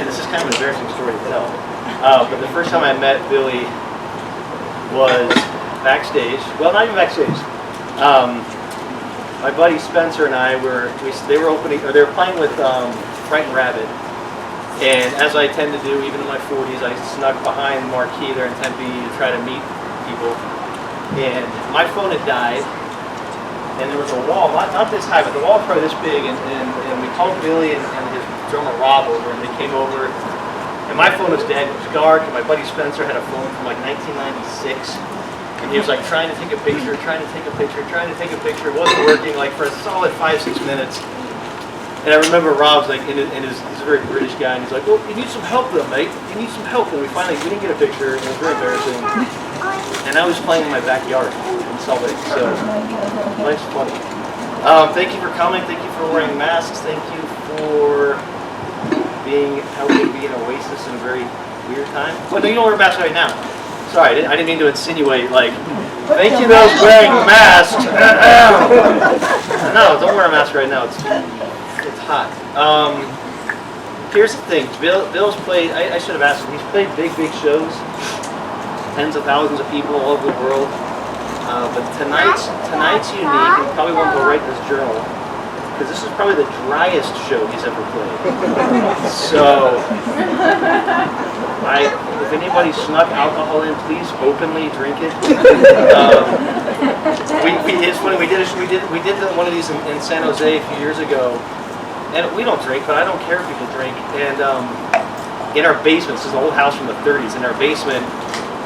This is kind of an embarrassing story to tell. But the first time I met Billy was backstage. Well, not even backstage. My buddy Spencer and I they were playing with Frightened Rabbit. And as I tend to do, even in my 40s, I snuck behind the marquee there in Tempe to try to meet people. And my phone had died, and there was a wall, not this high, but the wall was probably this big, and we called Billy and his drummer Rob over, and they came over, and my phone was dead, it was dark, and my buddy Spencer had a phone from like 1996, and he was like trying to take a picture, it wasn't working like for a solid 5-6 minutes. And I remember Rob's like, he's a very British guy, and he's like, well, you need some help though, mate. You need some help. And we didn't get a picture, and it was very embarrassing. And I was playing in my backyard in Salt Lake, so life's funny. Thank you for coming. Thank you for wearing masks. Thank you for helping be an oasis in a very weird time. Well, no, you don't wear a mask right now. Sorry, I didn't mean to insinuate, like, thank you those wearing masks. No, don't wear a mask right now. It's hot. Here's the thing. Bill's played, I should have asked him, he's played big shows, tens of thousands of people all over the world. But tonight's unique, and probably won't go right in this journal, because this is probably the driest show he's ever played. So, if anybody snuck alcohol in, please openly drink it. It's funny, we did one of these in San Jose a few years ago. And we don't drink, but I don't care if people drink. And in our basement, this is an old house from the 30s. In our basement,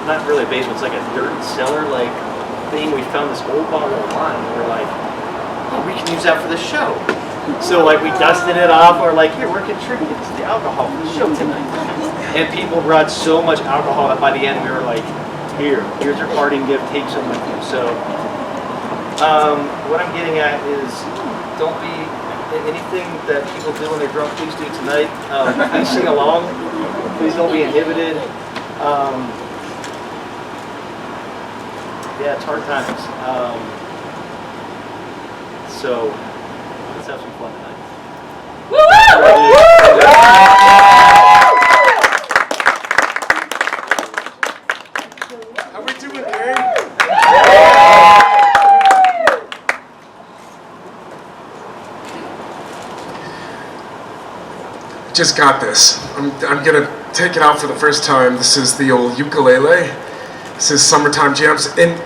not really a basement, it's like a dirt cellar like thing. We found this old bottle of wine, and we're like, oh, we can use that for the show. So like we dusted it off. We're like, here, we're contributing to the alcohol for the show tonight. And people brought so much alcohol that by the end we were like, here's your parting gift. Take some with you. So what I'm getting at is, don't be. Anything that people do when they're drunk, please do tonight. Please sing along. Please don't be inhibited. Yeah, it's hard times. So let's have some fun tonight. How we doing, Bern? Just got this. I'm gonna take it out for the first time. This is the old ukulele. This is Summertime Jams, and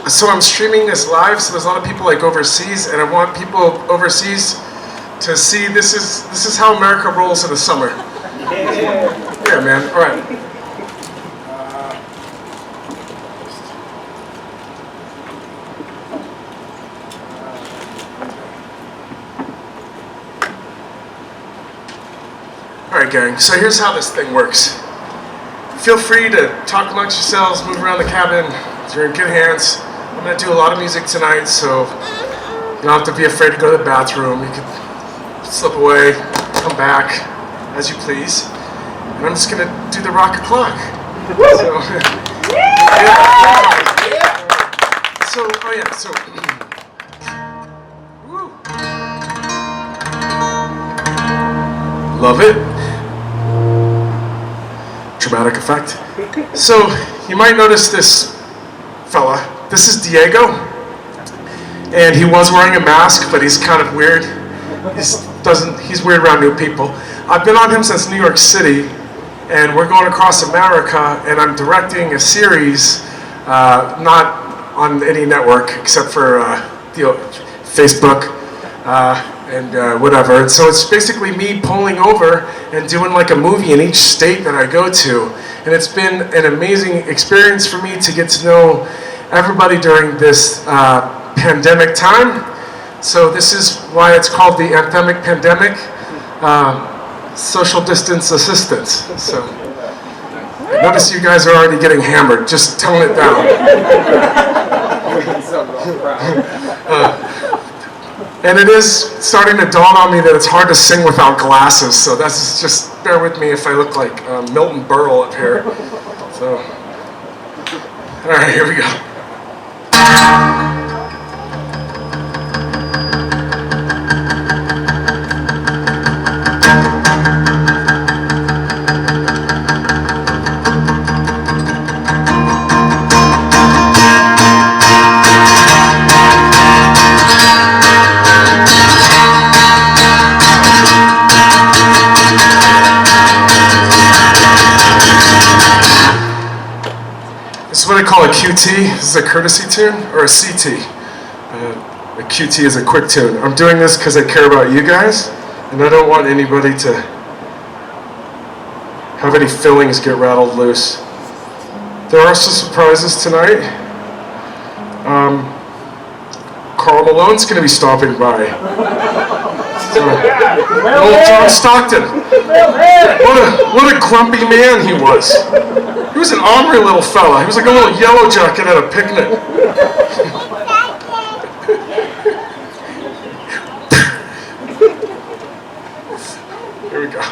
so I'm streaming this live. So there's a lot of people like overseas, and I want people overseas to see this is how America rolls in the summer. Yeah, man. All right. Alright gang, so here's how this thing works. Feel free to talk amongst yourselves, move around the cabin, you're in good hands. I'm going to do a lot of music tonight, so you don't have to be afraid to go to the bathroom. You can slip away, come back, as you please. And I'm just going to do the rock o'clock. So, love it. Dramatic effect. So you might notice this fella. This is Diego, and he was wearing a mask, but he's kind of weird. He's weird around new people. I've been on him since New York City, and we're going across America, and I'm directing a series, not on any network except for Facebook. And whatever. And so it's basically me pulling over and doing like a movie in each state that I go to. And it's been an amazing experience for me to get to know everybody during this pandemic time. So this is why it's called the anthemic pandemic, social distance assistance. So I notice you guys are already getting hammered. Just tone it down. And it is starting to dawn on me that it's hard to sing without glasses, so that's just bear with me if I look like Milton Berle up here. So, all right, here we go. they call a QT. This is a courtesy tune, or a CT. A QT is a quick tune. I'm doing this because I care about you guys, and I don't want anybody to have any fillings get rattled loose. There are some surprises tonight. Carl Malone's going to be stopping by. So, old John Stockton. What a grumpy man he was. He was an ornery little fella. He was like a little yellow jacket at a picnic. Here we go.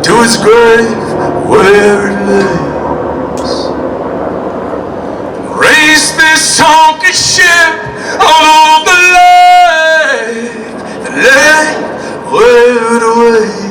To his grave where it lays. Race this honky ship on the lake where it awaits.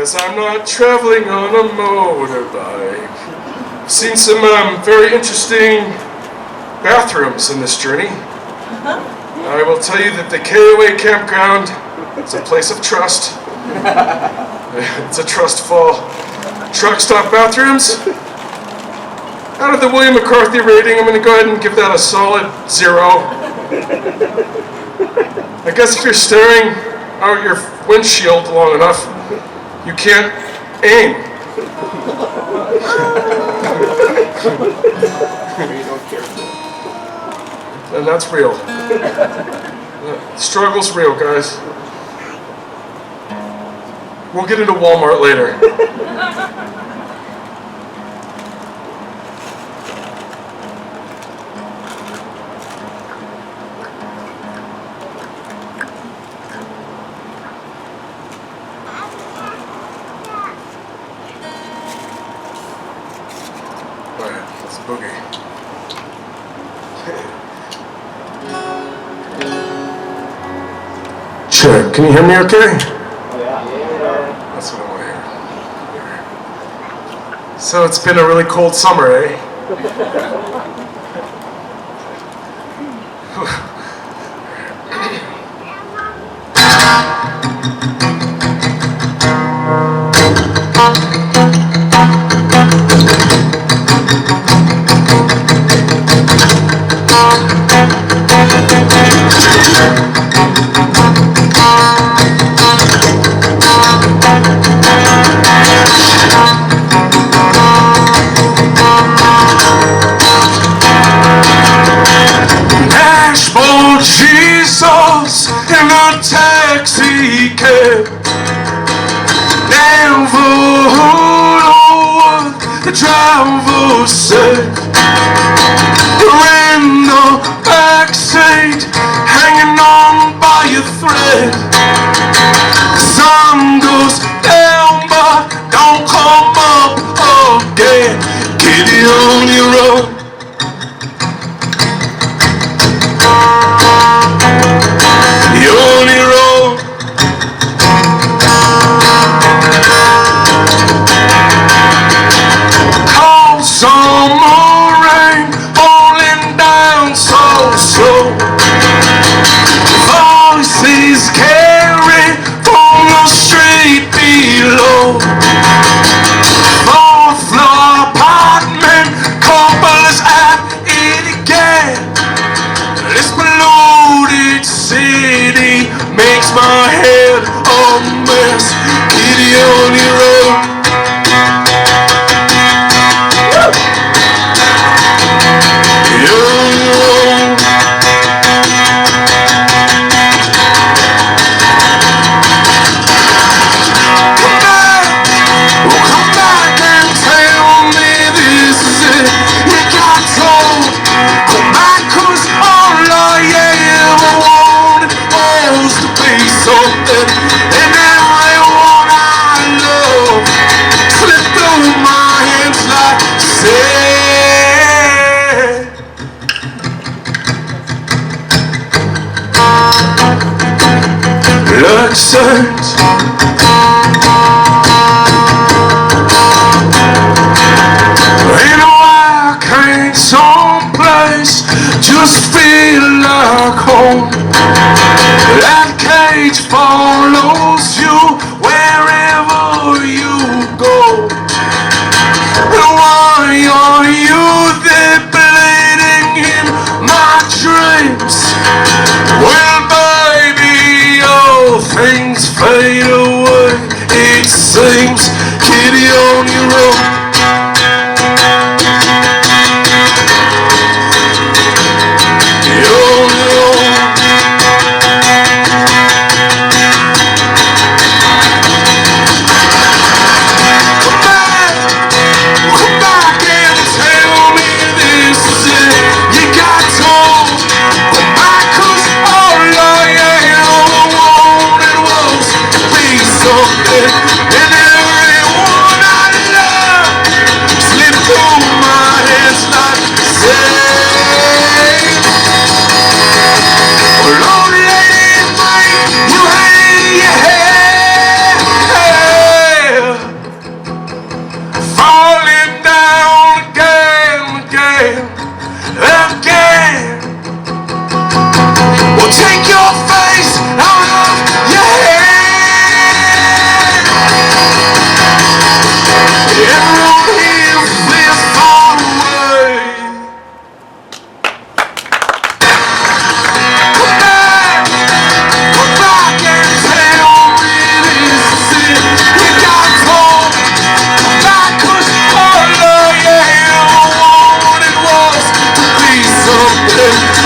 'cause I'm not traveling on a motorbike. I've seen some very interesting bathrooms in this journey. I will tell you that the KOA campground is a place of trust. It's a trustful truck stop bathrooms. Out of the William McCarthy rating, I'm going to go ahead and give that a solid 0. I guess if you're staring out your windshield long enough, you can't aim. And that's real. The struggle's real, guys. We'll get into Walmart later. Alright, let's boogie. Check. Can you hear me okay? That's what I want to hear. So it's been a really cold summer, eh? Jesus in a taxi cab. Never heard of what the driver said. You're in the backseat, hanging on by a thread. The sun goes down, but don't come up again. Kitty on your own. Summer rain falling down so slow. Voices carry from the street below. Fourth floor apartment, couples at it again. This polluted city makes my head a mess. Kitty on your own. Accent. Ain't no arcade someplace, just feel like home. That cage follows you wherever you go. Why are you there bleeding in my dreams? Well, things fade away, it seems. Kitty on your own. You're on your own. Come back and tell me this is it. You got told. Come back 'cause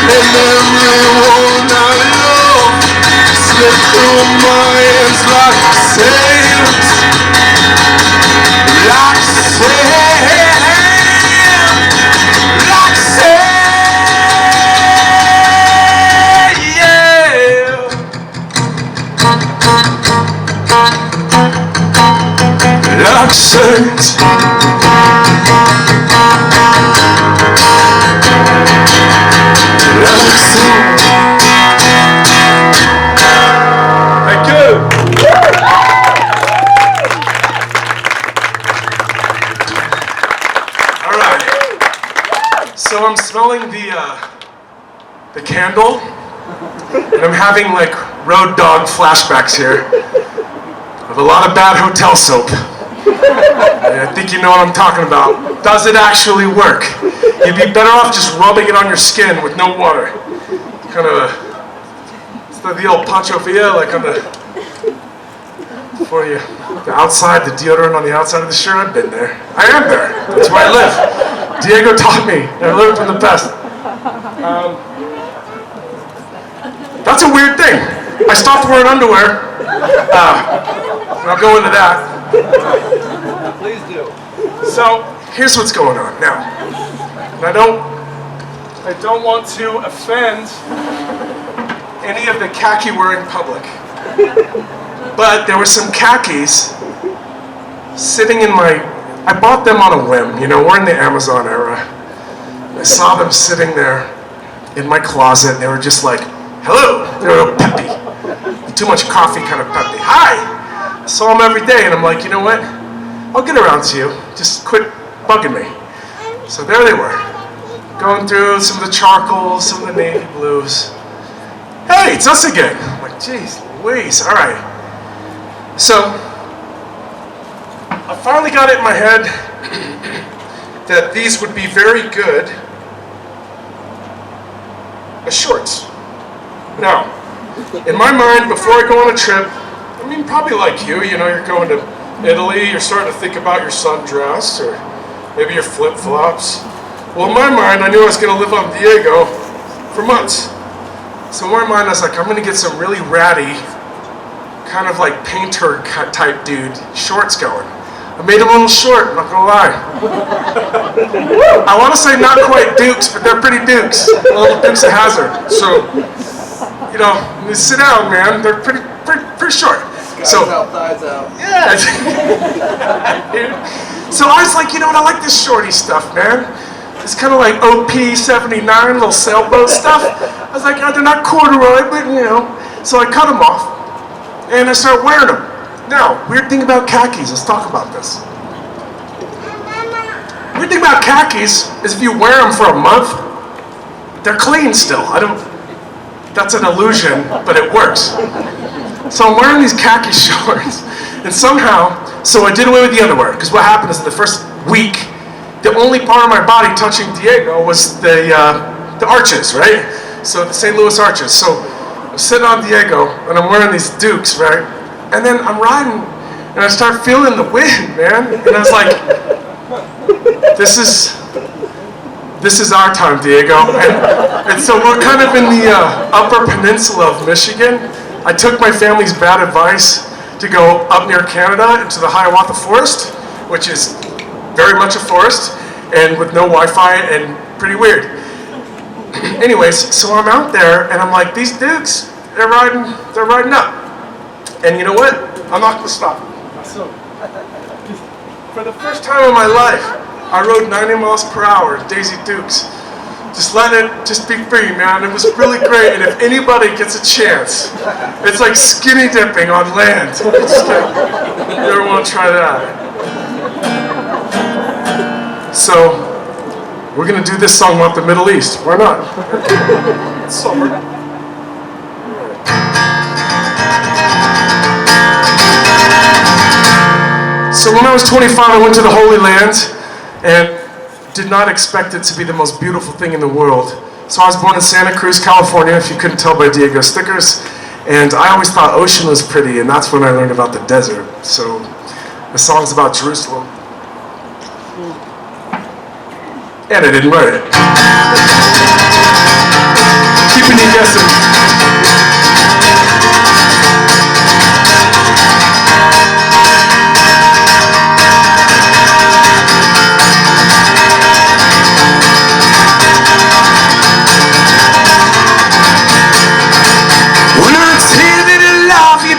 and everyone I love slip through my hands like sails, like sails. Thank you. All right. So I'm smelling the candle, and I'm having like Road Dogg flashbacks here of a lot of bad hotel soap. I think you know what I'm talking about. Does it actually work? You'd be better off just rubbing it on your skin with no water. Kind of it's the old Pancho Villa, like on the, for you, the outside, the deodorant on the outside of the shirt. I've been there. I am there. That's where I live. Diego taught me. I learned from the best. That's a weird thing. I stopped wearing underwear. I'll go into that. Please do. So here's what's going on now. And I don't want to offend any of the khaki-wearing public, but there were some khakis sitting in my. I bought them on a whim. You know, we're in the Amazon era. I saw them sitting there in my closet. They were just like, "Hello." They were a peppy, too much coffee kind of peppy. Hi. I saw them every day, and I'm like, you know what? I'll get around to you. Just quit bugging me. So there they were, going through some of the charcoals, some of the navy blues. Hey, it's us again. I'm like, geez, Louise, all right. So I finally got it in my head that these would be very good as shorts. Now, in my mind, before I go on a trip, I mean, probably like you know, you're going to Italy, you're starting to think about your sundress, or maybe your flip-flops. Well, in my mind, I knew I was going to live on Diego for months. So in my mind, I was like, I'm going to get some really ratty, kind of like painter type dude, shorts going. I made them a little short, I'm not going to lie. I want to say not quite Dukes, but they're pretty Dukes. A little Dukes of Hazzard. So, you know, when you sit down, man, they're pretty short. Guys out, thighs out. Yeah. So I was like, you know what, I like this shorty stuff, man. It's kind of like OP-79, little sailboat stuff. I was like, oh, they're not corduroy, but you know. So I cut them off, and I started wearing them. Now, weird thing about khakis, let's talk about this. Weird thing about khakis is if you wear them for a month, they're clean still. That's an illusion, but it works. So I'm wearing these khaki shorts, and somehow, so I did away with the underwear, because what happened is in the first week, the only part of my body touching Diego was the arches, right? So the St. Louis arches. So I'm sitting on Diego, and I'm wearing these Dukes, right? And then I'm riding, and I start feeling the wind, man. And I was like, this is our time, Diego. And so we're kind of in the upper peninsula of Michigan. I took my family's bad advice to go up near Canada into the Hiawatha Forest, which is very much a forest, and with no Wi-Fi and pretty weird. Anyways, so I'm out there, and I'm like, these dudes, they're riding up. And you know what? I'm not gonna stop. So, for the first time in my life, I rode 90 miles per hour, Daisy Dukes. Just let it just be free, man. It was really great, and if anybody gets a chance, it's like skinny dipping on land. You ever want to try that? So, we're gonna do this song about the Middle East. Why not? It's summer. So when I was 25, I went to the Holy Land, and did not expect it to be the most beautiful thing in the world. So I was born in Santa Cruz, California, if you couldn't tell by Diego's stickers. And I always thought ocean was pretty, and that's when I learned about the desert. So the song's about Jerusalem. And I didn't write it. keeping you guessing.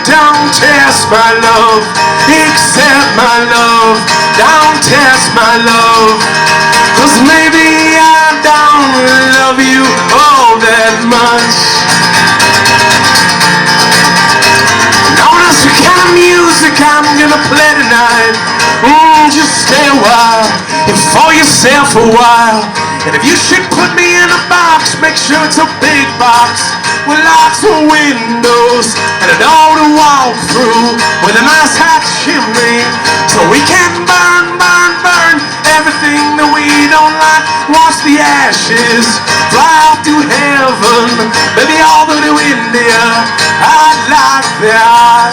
Don't test my love, accept my love. Don't test my love, 'cause maybe I don't love you all that much. Notice the kind of music I'm gonna play tonight. Just stay a while and for yourself a while. And if you should put me in a box, make sure it's a big box with lots of windows and a door to walk through with a nice hot chimney, so we can burn, burn, burn everything that we don't like. Watch the ashes fly off to heaven, maybe all the way to India. I'd like that.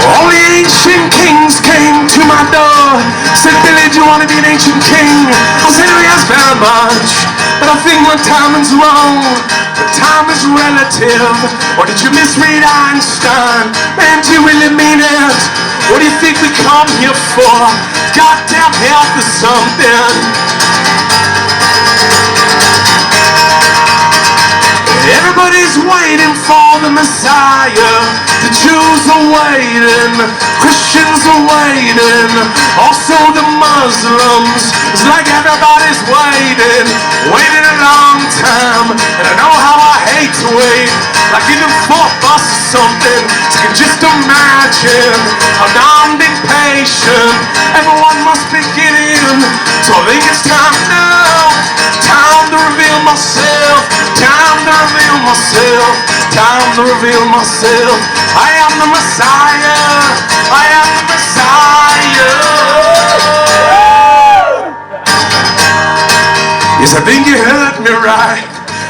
All the ancient kings came to my door, said, Billy, do you want to be an ancient king? I said, oh yes, very much, but I think my timing's wrong. But time is relative. Or did you misread Einstein? Man, do you really mean it? What do you think we come here for? Goddamn health or something? Everybody's waiting for the Messiah. The Jews are waiting, Christians are waiting, also the Muslims. It's like everybody's waiting a long time. And I know how I hate to wait, like even for a bus or something. So you can just imagine how darn impatient everyone must be getting. So I think it's time now, time to reveal myself, time to reveal myself, time to reveal myself. I am the Messiah, I am the Messiah. Yes, I think you heard me right.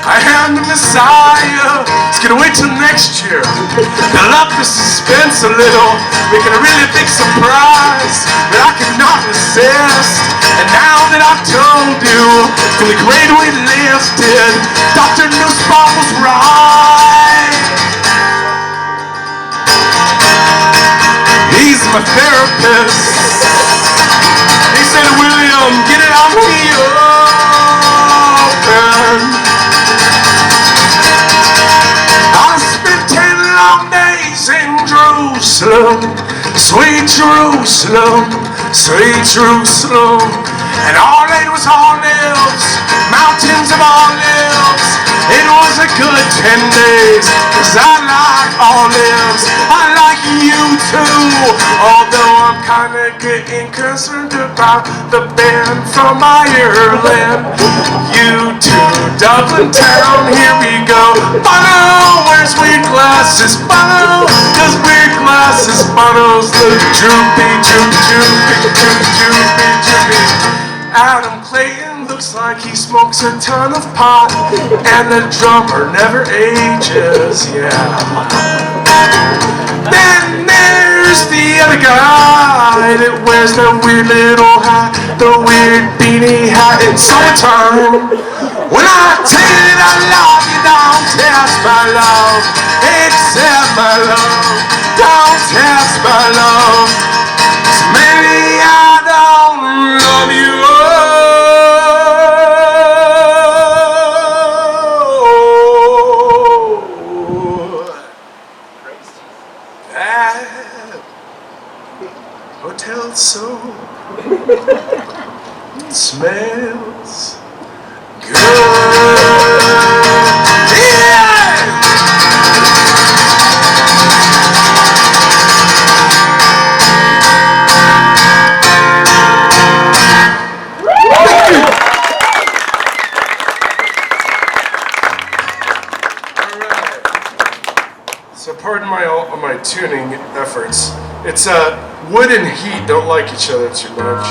I am the Messiah. Let's get away till next year. Build up the suspense a little, make it a really big surprise that I cannot resist. And now that I've told you, from the grade we lifted, Dr. Nussbaum was right. He's my therapist. He said, William, get it on me open. I spent 10 long days in Jerusalem, sweet Jerusalem, sweet Jerusalem. And all it was olives, mountains of olives. It was a good 10 days, 'cause I like olives. I like you too, although I'm kinda getting concerned about the band from Ireland. You two, Dublin town, here we go. Bono, where's weird glasses? Bono, does weird glasses? Bono's look droopy, droopy, droopy, droopy, droopy, droopy. Adam Clayton looks like he smokes a ton of pot, and the drummer never ages, yeah. Then there's the other guy that wears the weird little hat, the weird beanie hat in summertime. When I tell you that I love you, don't test my love, accept my love, don't test my love. 'Cause maybe I don't love you. Hotel so smells good. Yeah! So pardon my tuning efforts. It's wood and heat don't like each other too much.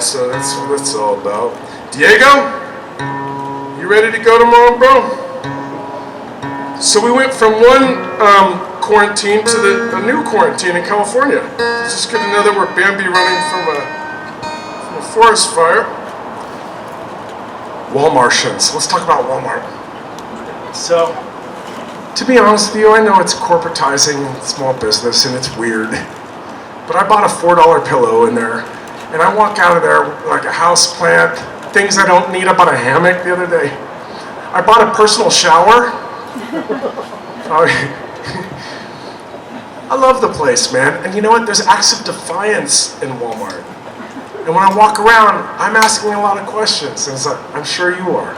So that's what it's all about. Diego, you ready to go tomorrow, bro? So we went from one quarantine to a new quarantine in California. It's just good to know that we're Bambi running from a forest fire. Walmartians. Let's talk about Walmart. So, to be honest with you, I know it's corporatizing small business and it's weird. But I bought a $4 pillow in there, and I walk out of there like a house plant, things I don't need. I bought a hammock the other day. I bought a personal shower. I love the place, man. And you know what? There's acts of defiance in Walmart. And when I walk around, I'm asking a lot of questions. And it's like, I'm sure you are.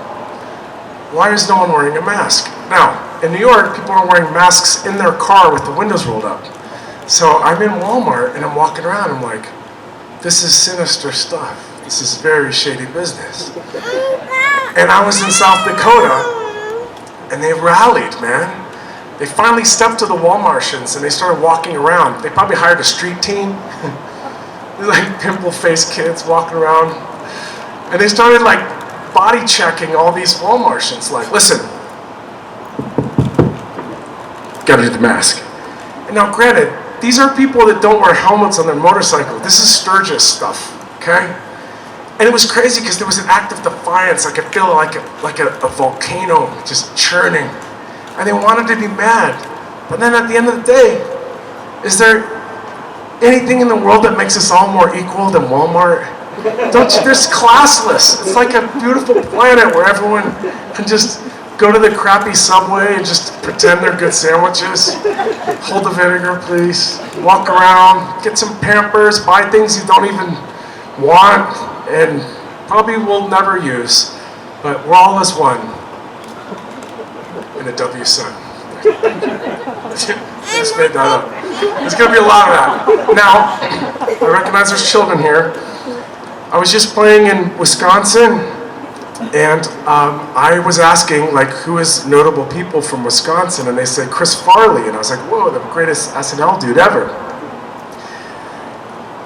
Why is no one wearing a mask? Now, in New York, people are wearing masks in their car with the windows rolled up. So I'm in Walmart and I'm walking around. I'm like, this is sinister stuff. This is very shady business. And I was in South Dakota, and they rallied, man. They finally stepped to the Walmartians and they started walking around. They probably hired a street team. They're like pimple-faced kids walking around. And they started like body checking all these Walmartians. Like, listen, gotta do the mask. And now granted, these are people that don't wear helmets on their motorcycle. This is Sturgis stuff, okay? And it was crazy because there was an act of defiance. I could feel like a volcano just churning. And they wanted to be mad. But then at the end of the day, is there anything in the world that makes us all more equal than Walmart? Don't you? There's classless. It's like a beautiful planet where everyone can just go to the crappy Subway and just pretend they're good sandwiches. Hold the vinegar, please. Walk around, get some Pampers, buy things you don't even want and probably will never use. But we're all as one in a W sun. Just made that up. There's going to be a lot of that. Now, I recognize there's children here. I was just playing in Wisconsin, and I was asking, like, who is notable people from Wisconsin? And they said Chris Farley, and I was like, whoa, the greatest SNL dude ever.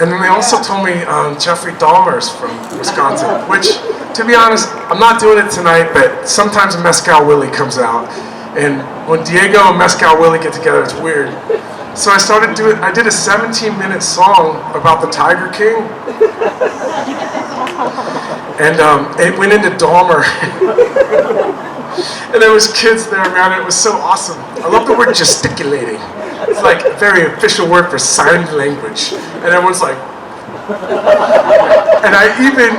And then they also told me Jeffrey Dahmer's from Wisconsin, which, to be honest, I'm not doing it tonight, but sometimes Mezcal Willie comes out. And when Diego and Mezcal Willie get together, it's weird. So I did a 17-minute song about the Tiger King. And it went into Dahmer. And there was kids there, man, it was so awesome. I love the word gesticulating. It's like a very official word for sign language. And everyone's like, and I even,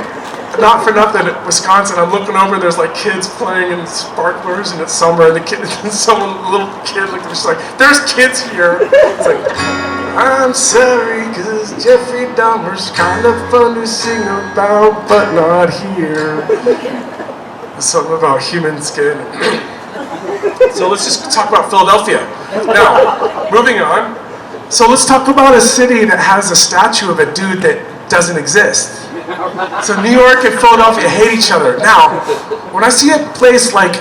not for nothing, at Wisconsin, I'm looking over and there's like kids playing in sparklers and it's summer and a little kid, like they're just like, there's kids here. It's like, I'm sorry, cause Jeffrey Dahmer's kind of fun to sing about, but not here. There's something about human skin. So let's just talk about Philadelphia. Now, moving on. So let's talk about a city that has a statue of a dude that doesn't exist. So New York and Philadelphia hate each other. Now, when I see a place like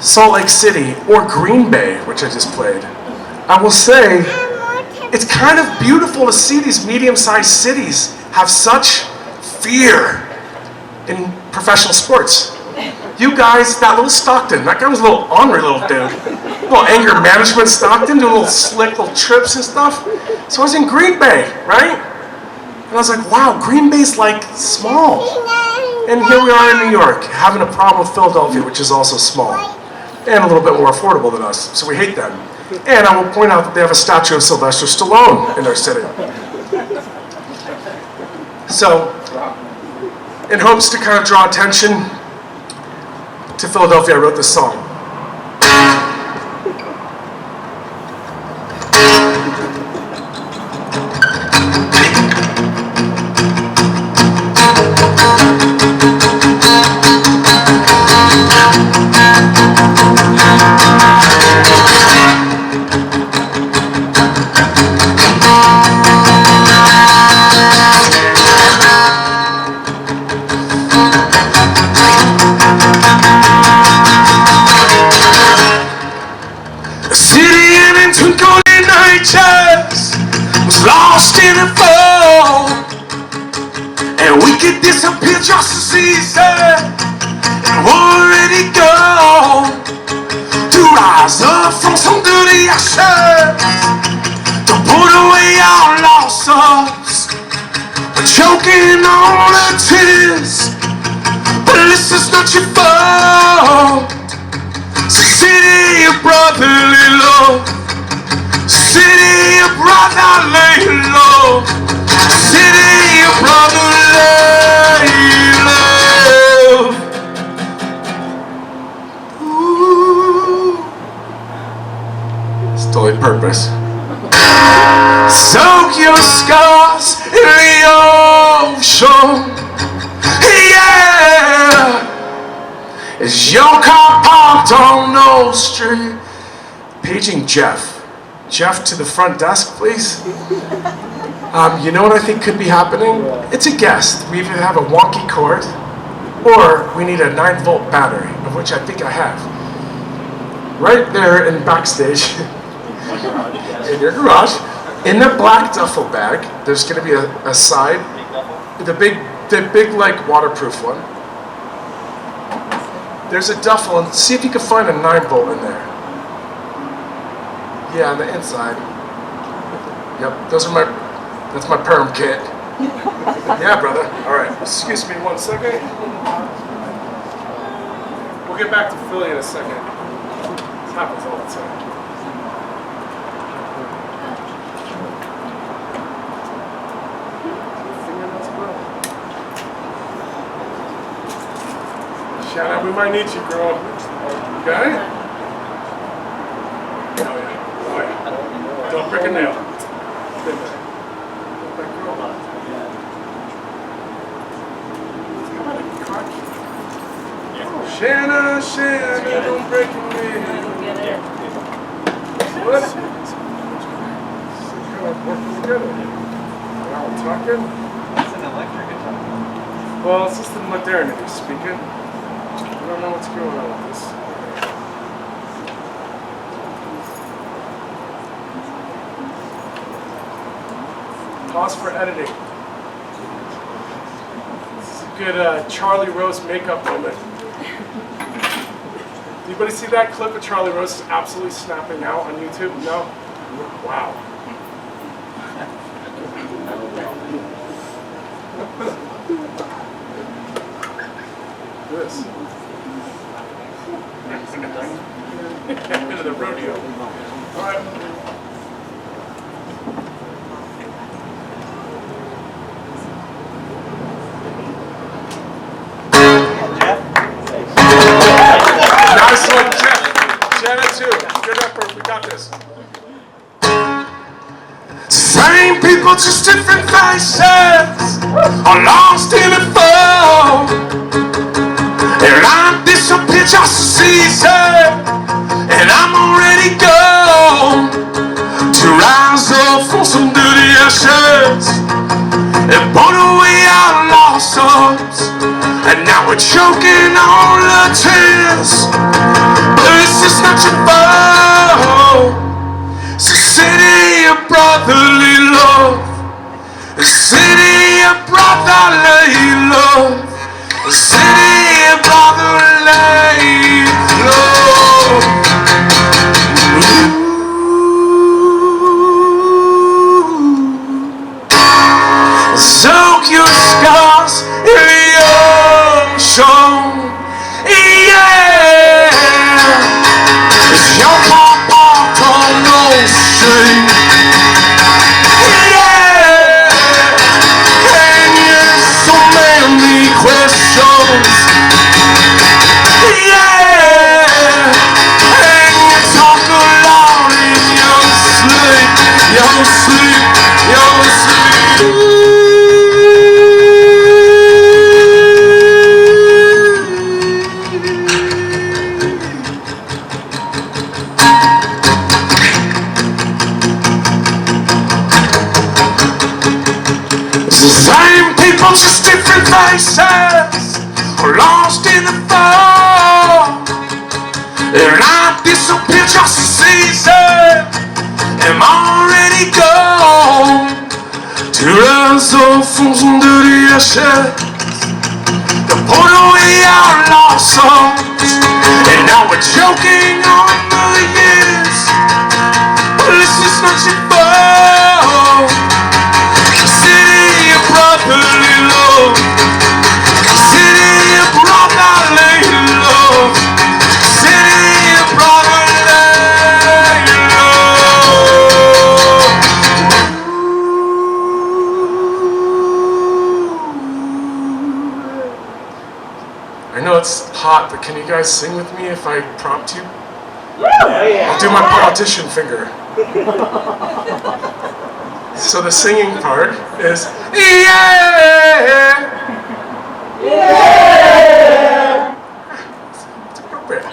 Salt Lake City or Green Bay, which I just played, I will say it's kind of beautiful to see these medium-sized cities have such fear in professional sports. You guys, that little Stockton, that guy was a little ornery little dude. A little anger management Stockton, doing little slick little trips and stuff. So I was in Green Bay, right? And I was like, wow, Green Bay's like small. And here we are in New York, having a problem with Philadelphia, which is also small. And a little bit more affordable than us, so we hate them. And I will point out that they have a statue of Sylvester Stallone in their city. So, in hopes to kind of draw attention to Philadelphia, I wrote this song. Lost in a fall, and we could disappear just as easy, and we're already gone. to rise up from some dirty ashes, to put away our lost souls. We're choking on the tears, but this is not your fault. City of brotherly love, city of brotherly love, city of brotherly love. Ooh. It's totally purpose. Soak your scars in the ocean, yeah. Is your car parked on Old Street? Paging Jeff. Jeff, to the front desk, please. You know what I think could be happening? It's a guest. We either have a wonky cord, or we need a 9-volt battery, of which I think I have. Right there in backstage, in your garage, in the black duffel bag, there's going to be a side, the big like waterproof one. There's a duffel, and see if you can find a 9-volt in there. Yeah, on the inside. Yep, that's my perm kit. Yeah, brother. All right, excuse me 1 second. We'll get back to Philly in a second. This happens all the time. Shana, we might need you, girl. Okay? Oh yeah. Don't break a nail. Shana, don't break a nail. What? Kind of working together. Now we're talking. It's an electric guitar. Well, it's just the modernity speaking. I don't know what's going on with this. Pause for editing. This is a good Charlie Rose makeup moment. Anybody see that clip of Charlie Rose absolutely snapping out on YouTube? No? Wow. This. Into the rodeo. All right. Nice one, Jeff. Jenna too. Good effort. We got this. Same people, just different faces, are lost in a fall. And I disappear just to seize her, and I'm already gone to rise up from some dirty ashes and burn away our lost souls. And now we're choking on the tears, but this is not your fault. It's a city of brotherly love, a city of brotherly love, a city of brotherly love. Ooh. Soak your scars in the ocean, yeah. It's your papa on no street, yeah. And yes, so many questions, yeah. And you talk a lot in your sleep, your sleep, your sleep. Same people, just different faces, lost in the fall. And I disappear just to season, am already gone to rise up from some dirty ashes, to put away our lost souls. And Now we're joking on the years. Well, it's just not your fault. City of brotherly love. City of brotherly love. City of brotherly love. I know it's hot, but can you guys sing with me if I prompt you? Yeah. I'll do my politician finger. So the singing part is yeah. It's appropriate.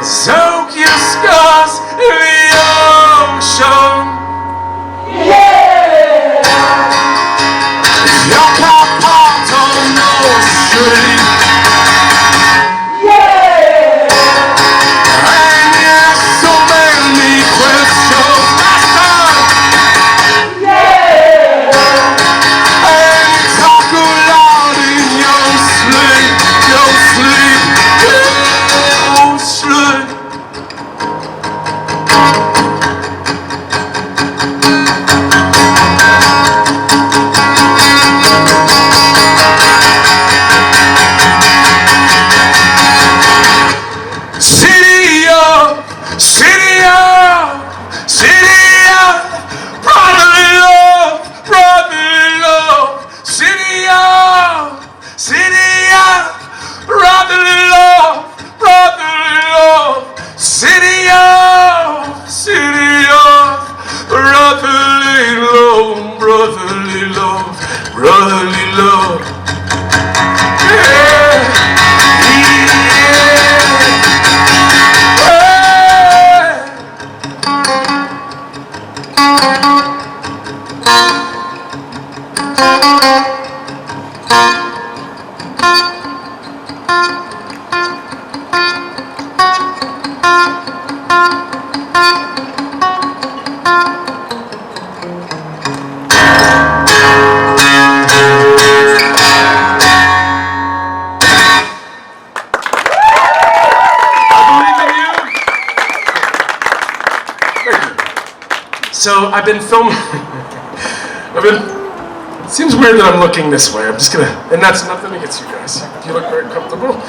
Soak your scars in the ocean. Your papa don't know street. And yes, so many questions, master. And you talk loud in your sleep, your sleep, your sleep. Brotherly love. Yeah. So I've been filming. It seems weird that I'm looking this way. I'm just gonna, and that's nothing against you guys. You look very comfortable.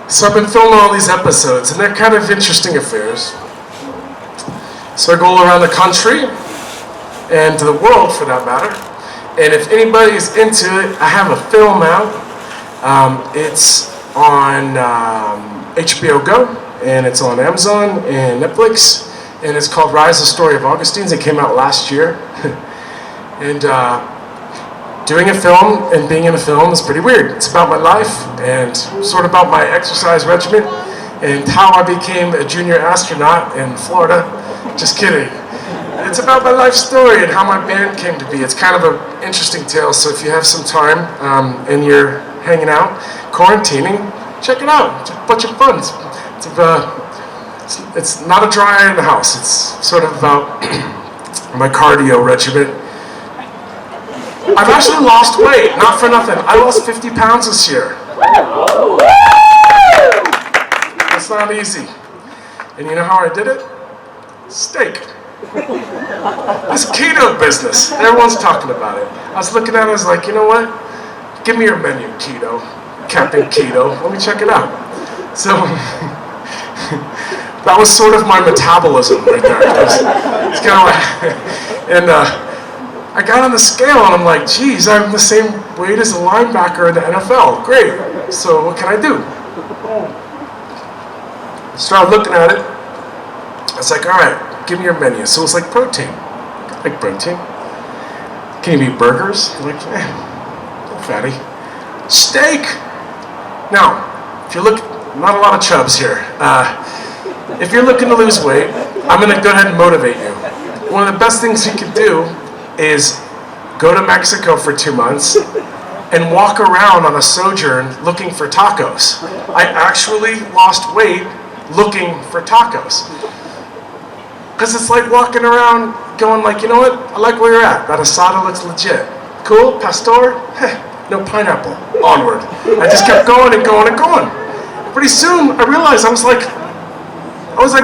So I've been filming all these episodes, and they're kind of interesting affairs. So I go all around the country, and to the world for that matter. And if anybody's into it, I have a film out. It's on HBO Go. And it's on Amazon and Netflix, and it's called Rise, the Story of Augustine's. It came out last year. And doing a film and being in a film is pretty weird. It's about my life and sort of about my exercise regimen and how I became a junior astronaut in Florida. Just kidding. It's about my life story and how my band came to be. It's kind of an interesting tale, so if you have some time and you're hanging out, quarantining, check it out. It's a bunch of fun. It's not a dry eye in the house. It's sort of about my cardio regimen. I've actually lost weight, not for nothing. I lost 50 pounds this year. That's not easy. And you know how I did it? Steak. It's keto business. Everyone's talking about it. I was looking at it, I was like, you know what? Give me your menu, keto. Captain Keto. Let me check it out. So that was sort of my metabolism right there. It's kind of like, and I got on the scale and I'm like, geez, I'm the same weight as a linebacker in the NFL. Great. So what can I do? Started looking at it. I was like, all right, give me your menu. So it's like protein. I like protein. Can you eat burgers? I'm like, fatty. Steak. Now, if you look, not a lot of chubs here. If you're looking to lose weight, I'm going to go ahead and motivate you. One of the best things you can do is go to Mexico for 2 months and walk around on a sojourn looking for tacos. I actually lost weight looking for tacos. Because it's like walking around going like, you know what, I like where you're at. That asada looks legit. Cool, pastor? no pineapple, onward. I just kept going and going and going. Pretty soon, I realized I was like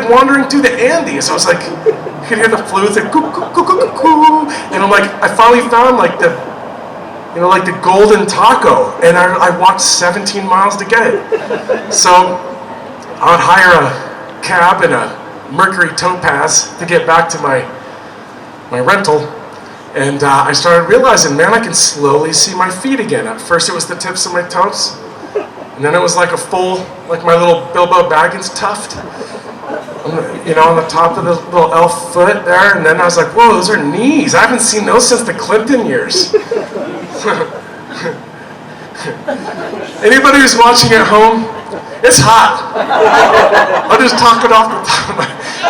wandering through the Andes. I was like, you could hear the flutes like coo coo coo coo coo, and I'm like, I finally found like the golden taco, and I walked 17 miles to get it. So I would hire a cab and a Mercury Topaz to get back to my rental, and I started realizing, man, I can slowly see my feet again. At first it was the tips of my toes, and then it was like a full, like my little Bilbo Baggins tuft, on the top of the little elf foot there, and then I was like, whoa, those are knees. I haven't seen those since the Clinton years. Anybody who's watching at home, it's hot. I'll just talk it off the top of my...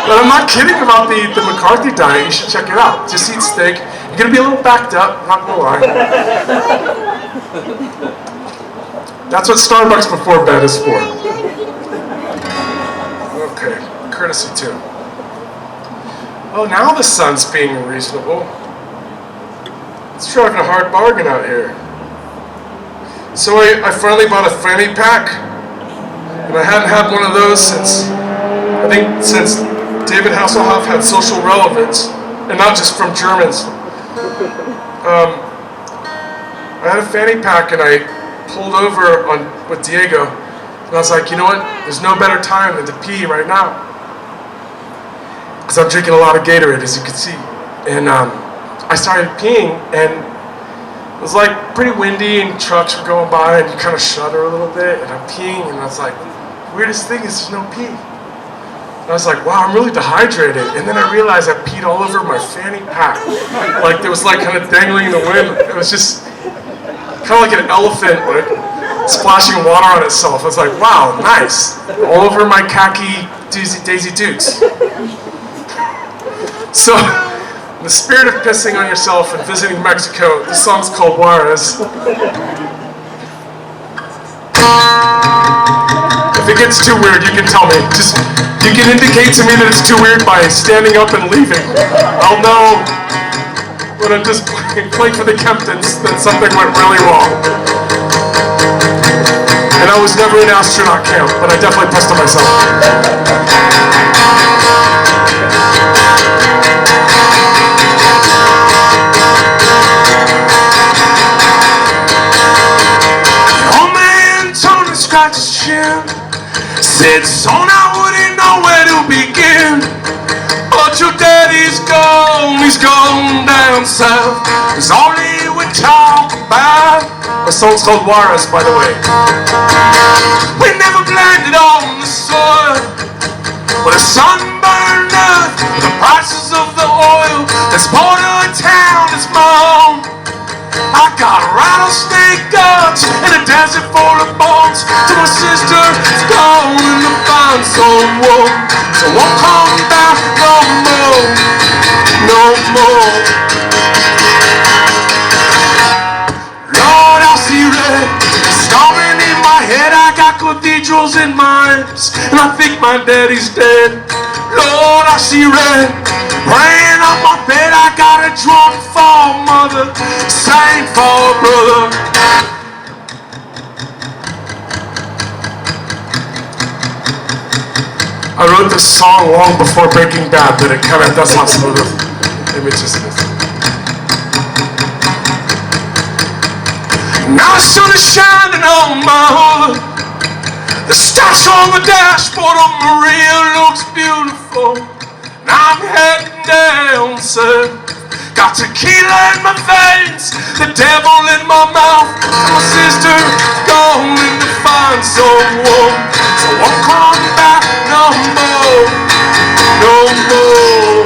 But I'm not kidding about the McCarthy diet. You should check it out. Just eat steak. You're going to be a little backed up, not going to lie. That's what Starbucks before bed is for. Okay, courtesy too. Oh, now the sun's being reasonable. It's driving a hard bargain out here. So I finally bought a fanny pack, and I hadn't had one of those since David Hasselhoff had Social Relevance, and not just from Germans. I had a fanny pack, and I pulled over with Diego, and I was like, you know what? There's no better time than to pee right now, because I'm drinking a lot of Gatorade, as you can see. And I started peeing, and it was like pretty windy, and trucks were going by, and you kind of shudder a little bit, and I'm peeing, and I was like, weirdest thing is there's no pee. And I was like, wow, I'm really dehydrated. And then I realized I peed all over my fanny pack. Like there was like kind of dangling in the wind. It was just kind of like an elephant like splashing water on itself. I was like, wow, nice. All over my khaki Daisy Dukes. So, in the spirit of pissing on yourself and visiting Mexico, this song's called Juarez. If it gets too weird, you can tell me. You can indicate to me that it's too weird by standing up and leaving. I'll know when I'm just playing for the Kemptons that something went really wrong. And I was never in astronaut camp, but I definitely pissed on myself. Scratched his chin, said, son, I wouldn't know where to begin. But your daddy's gone, he's gone down south. It's all he would talk about. The song's called Juarez, by the way. We never landed on the soil, but the sun burned up the prices of the oil. This part of the town is my home. I got rattlesnake guts in a desert full of bones. To my sister, it's going to find someone. So won't come back no more, no more. Lord, I see red, storming in my head. I got cathedrals in my eyes, and I think my daddy's dead. Lord, I see red, praying on my bed. I got a drunk for mother, sang for brother. I wrote this song long before Breaking Bad, but it kind of does have some of the images in it. Now the sun is shining on my hood. The stars on the dashboard of Maria looks beautiful. Now I'm heading down south. Got tequila in my veins, the devil in my mouth. My sister going to find someone. So I'm coming back no more, no more.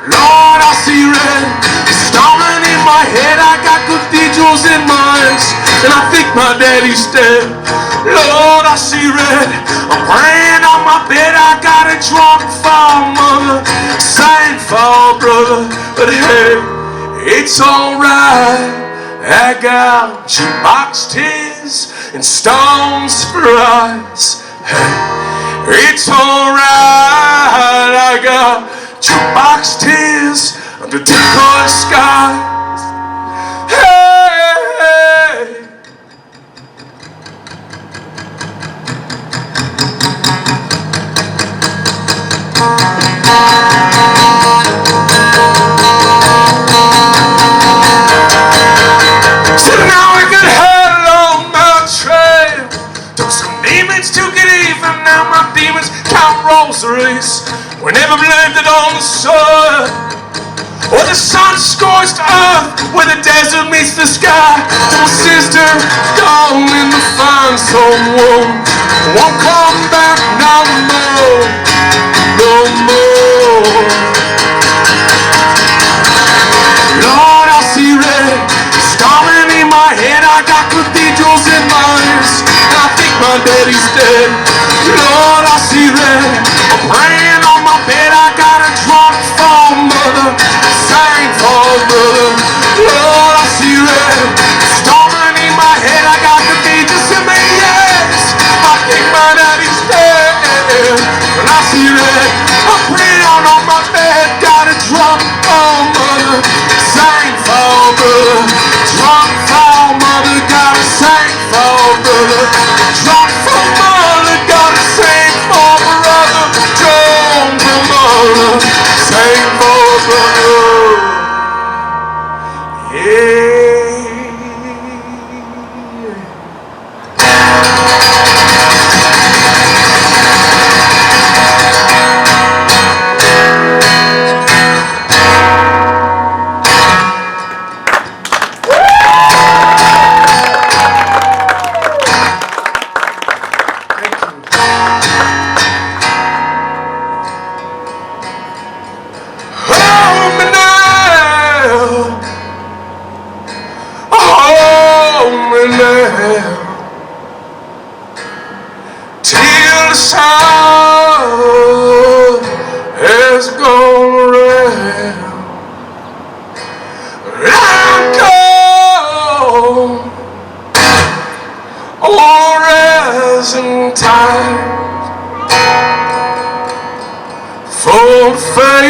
Lord, I see red, it's storming in my head. I got cathedrals in my eyes, and I think my daddy's dead. Lord, I see red, I'm praying on my bed. I got a drunk for mother, sang for brother. But hey, it's alright. I got jukebox tears and stones for eyes. Hey, it's alright. I got jukebox tears under two-color skies. my demons count rosaries. We never blamed it on the sun, or the sun-scorched earth where the desert meets the sky. To my sister, gone in the fine someone, won't come back no more, no more. Lord, I see red storming in my head. I got cathedrals in my ears, and I think my daddy's dead. Lord, I see red, I'm praying on my bed. I got a drunk for mother, sang for brother. Lord, I see red storming in my head. I got cathedrals in my ears, I think my daddy's dead. When I see red, I'm praying on my bed. Got a drunk for mother, sang for brother. Drunk for mother, gotta sing for brother. Drunk for mother, gotta sing for brother. Drunk for mother, sing for brother. Yeah. Till the sun has gone round, I'm gone on rising tide, for face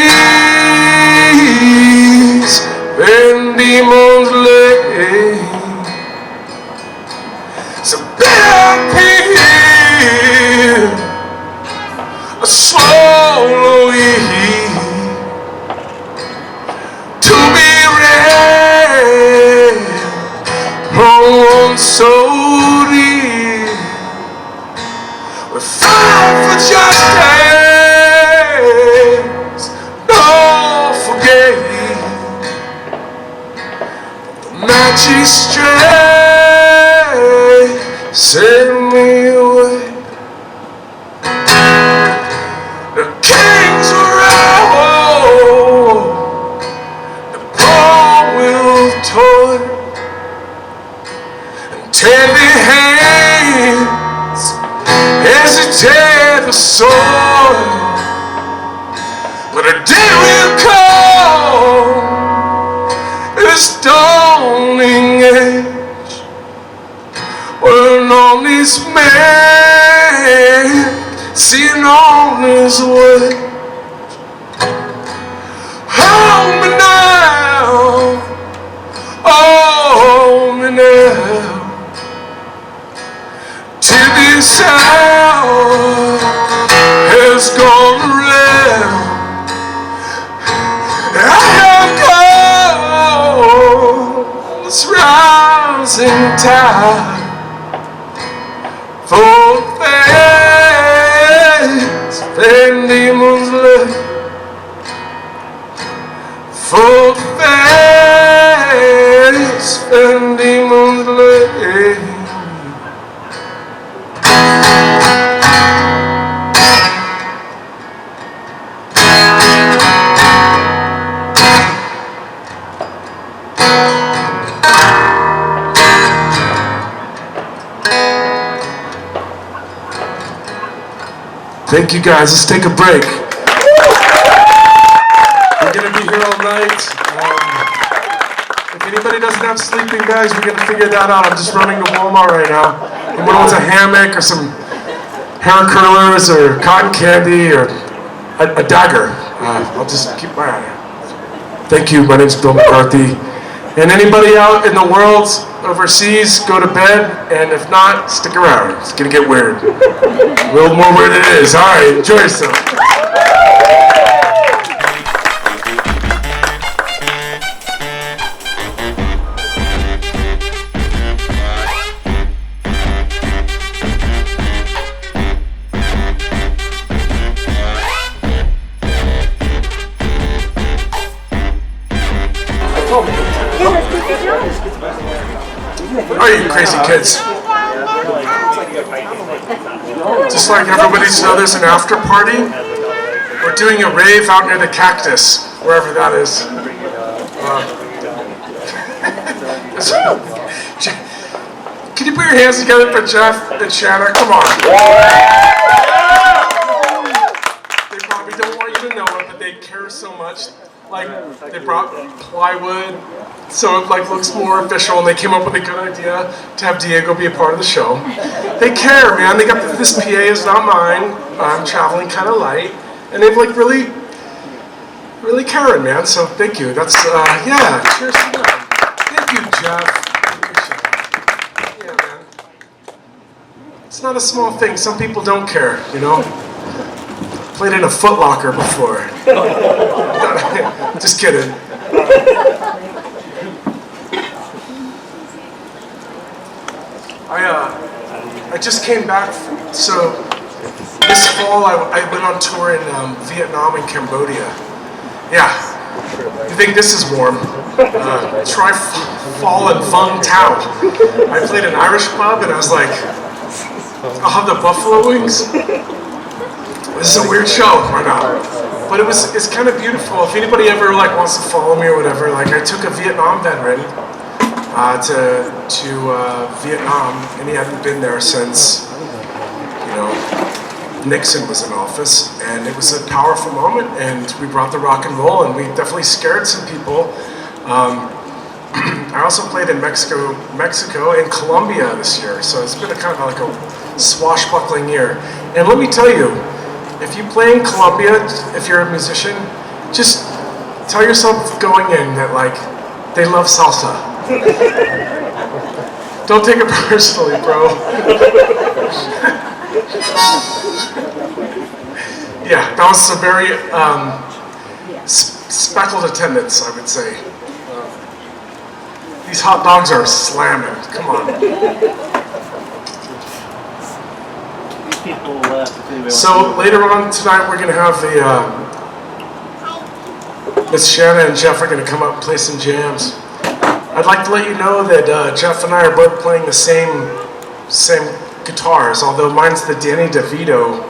and demons lay. So big pill, a swallow ye, to be read on so deep. We fight for justice, don't forget the magistrate send me away. The kings will rebel, the poor will toil, and tender hands hesitate the soil. But a day will come, this dawning age, when all these men seeing on his way. Hold me now, hold me now, till this hour has gone around. I have gone this rising tide, for face and demons lay, for face and demons lay. Thank you guys, let's take a break. We're gonna be here all night. If anybody doesn't have sleeping bags, we're gonna figure that out. I'm just running to Walmart right now. Anyone wants a hammock or some hair curlers or cotton candy or a dagger? I'll just keep my eye out. Thank you, my name's Bill McCarthy. And anybody out in the world, overseas, go to bed, and if not, stick around. It's gonna get weird. A little more weird than it is. All right, enjoy yourself. All you crazy kids. Just like everybody said, there's an after party. We're doing a rave out near the Cactus, wherever that is. Can you put your hands together for Jeff and Shana? Come on. They probably don't want you to know it, but they care so much. Like, they brought plywood, so it like looks more official, and they came up with a good idea to have Diego be a part of the show. They care, man. They got this PA is not mine. I'm traveling kind of light, and they've like really caring, man. So thank you. That's yeah. Cheers to them. Thank you, Jeff. Yeah, man. It's not a small thing. Some people don't care, you know. Played in a Foot Locker before. Just kidding. I just came back. So this fall I went on tour in Vietnam and Cambodia. Yeah. You think this is warm? Try fall in Vung Tau. I played an Irish pub and I was like, I'll have the buffalo wings. This is a weird show right now, but it's kind of beautiful. If anybody ever like wants to follow me or whatever, like I took a Vietnam veteran to Vietnam, and he hadn't been there since Nixon was in office, and it was a powerful moment. And we brought the rock and roll, and we definitely scared some people. I also played in Mexico, and Colombia this year, so it's been a kind of like a swashbuckling year. And let me tell you. If you play in Colombia, if you're a musician, just tell yourself going in that like they love salsa. Don't take it personally, bro. Yeah, that was a very speckled attendance, I would say. These hot dogs are slamming. Come on. So later on tonight, we're going to have Miss Shana and Jeff are going to come up and play some jams. I'd like to let you know that Jeff and I are both playing the same guitars, although mine's the Danny DeVito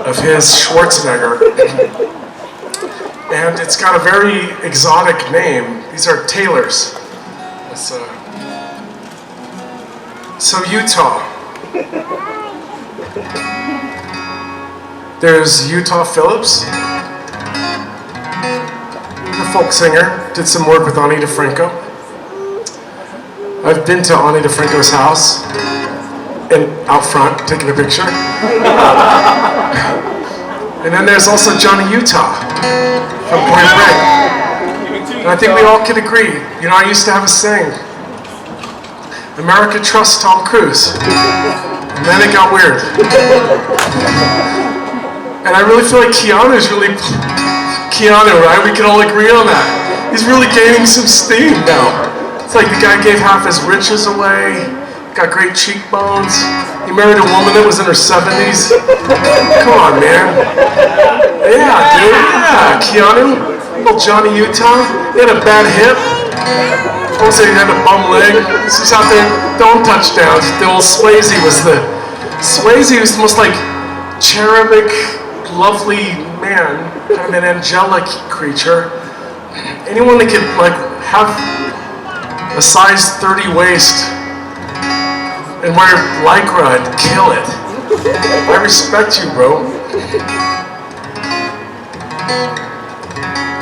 of his Schwarzenegger. And it's got a very exotic name. These are Taylors. So Utah. There's Utah Phillips, the folk singer, did some work with Ani DeFranco. I've been to Ani DeFranco's house, and out front, taking a picture. And then there's also Johnny Utah from Point Break. And I think we all can agree, I used to have a saying, America trusts Tom Cruise. And then it got weird. And I really feel like Keanu, right? We can all agree on that. He's really gaining some steam now. It's like the guy gave half his riches away, got great cheekbones. He married a woman that was in her 70s. Come on, man. Yeah, dude, yeah. Keanu, little Johnny Utah, he had a bad hip. I won't say he had a bum leg. He's just out there throwing touchdowns. The old Swayze was the most like cherubic, lovely man, kind of an angelic creature. Anyone that could like have a size 30 waist and wear Lycra and kill it. I respect you, bro.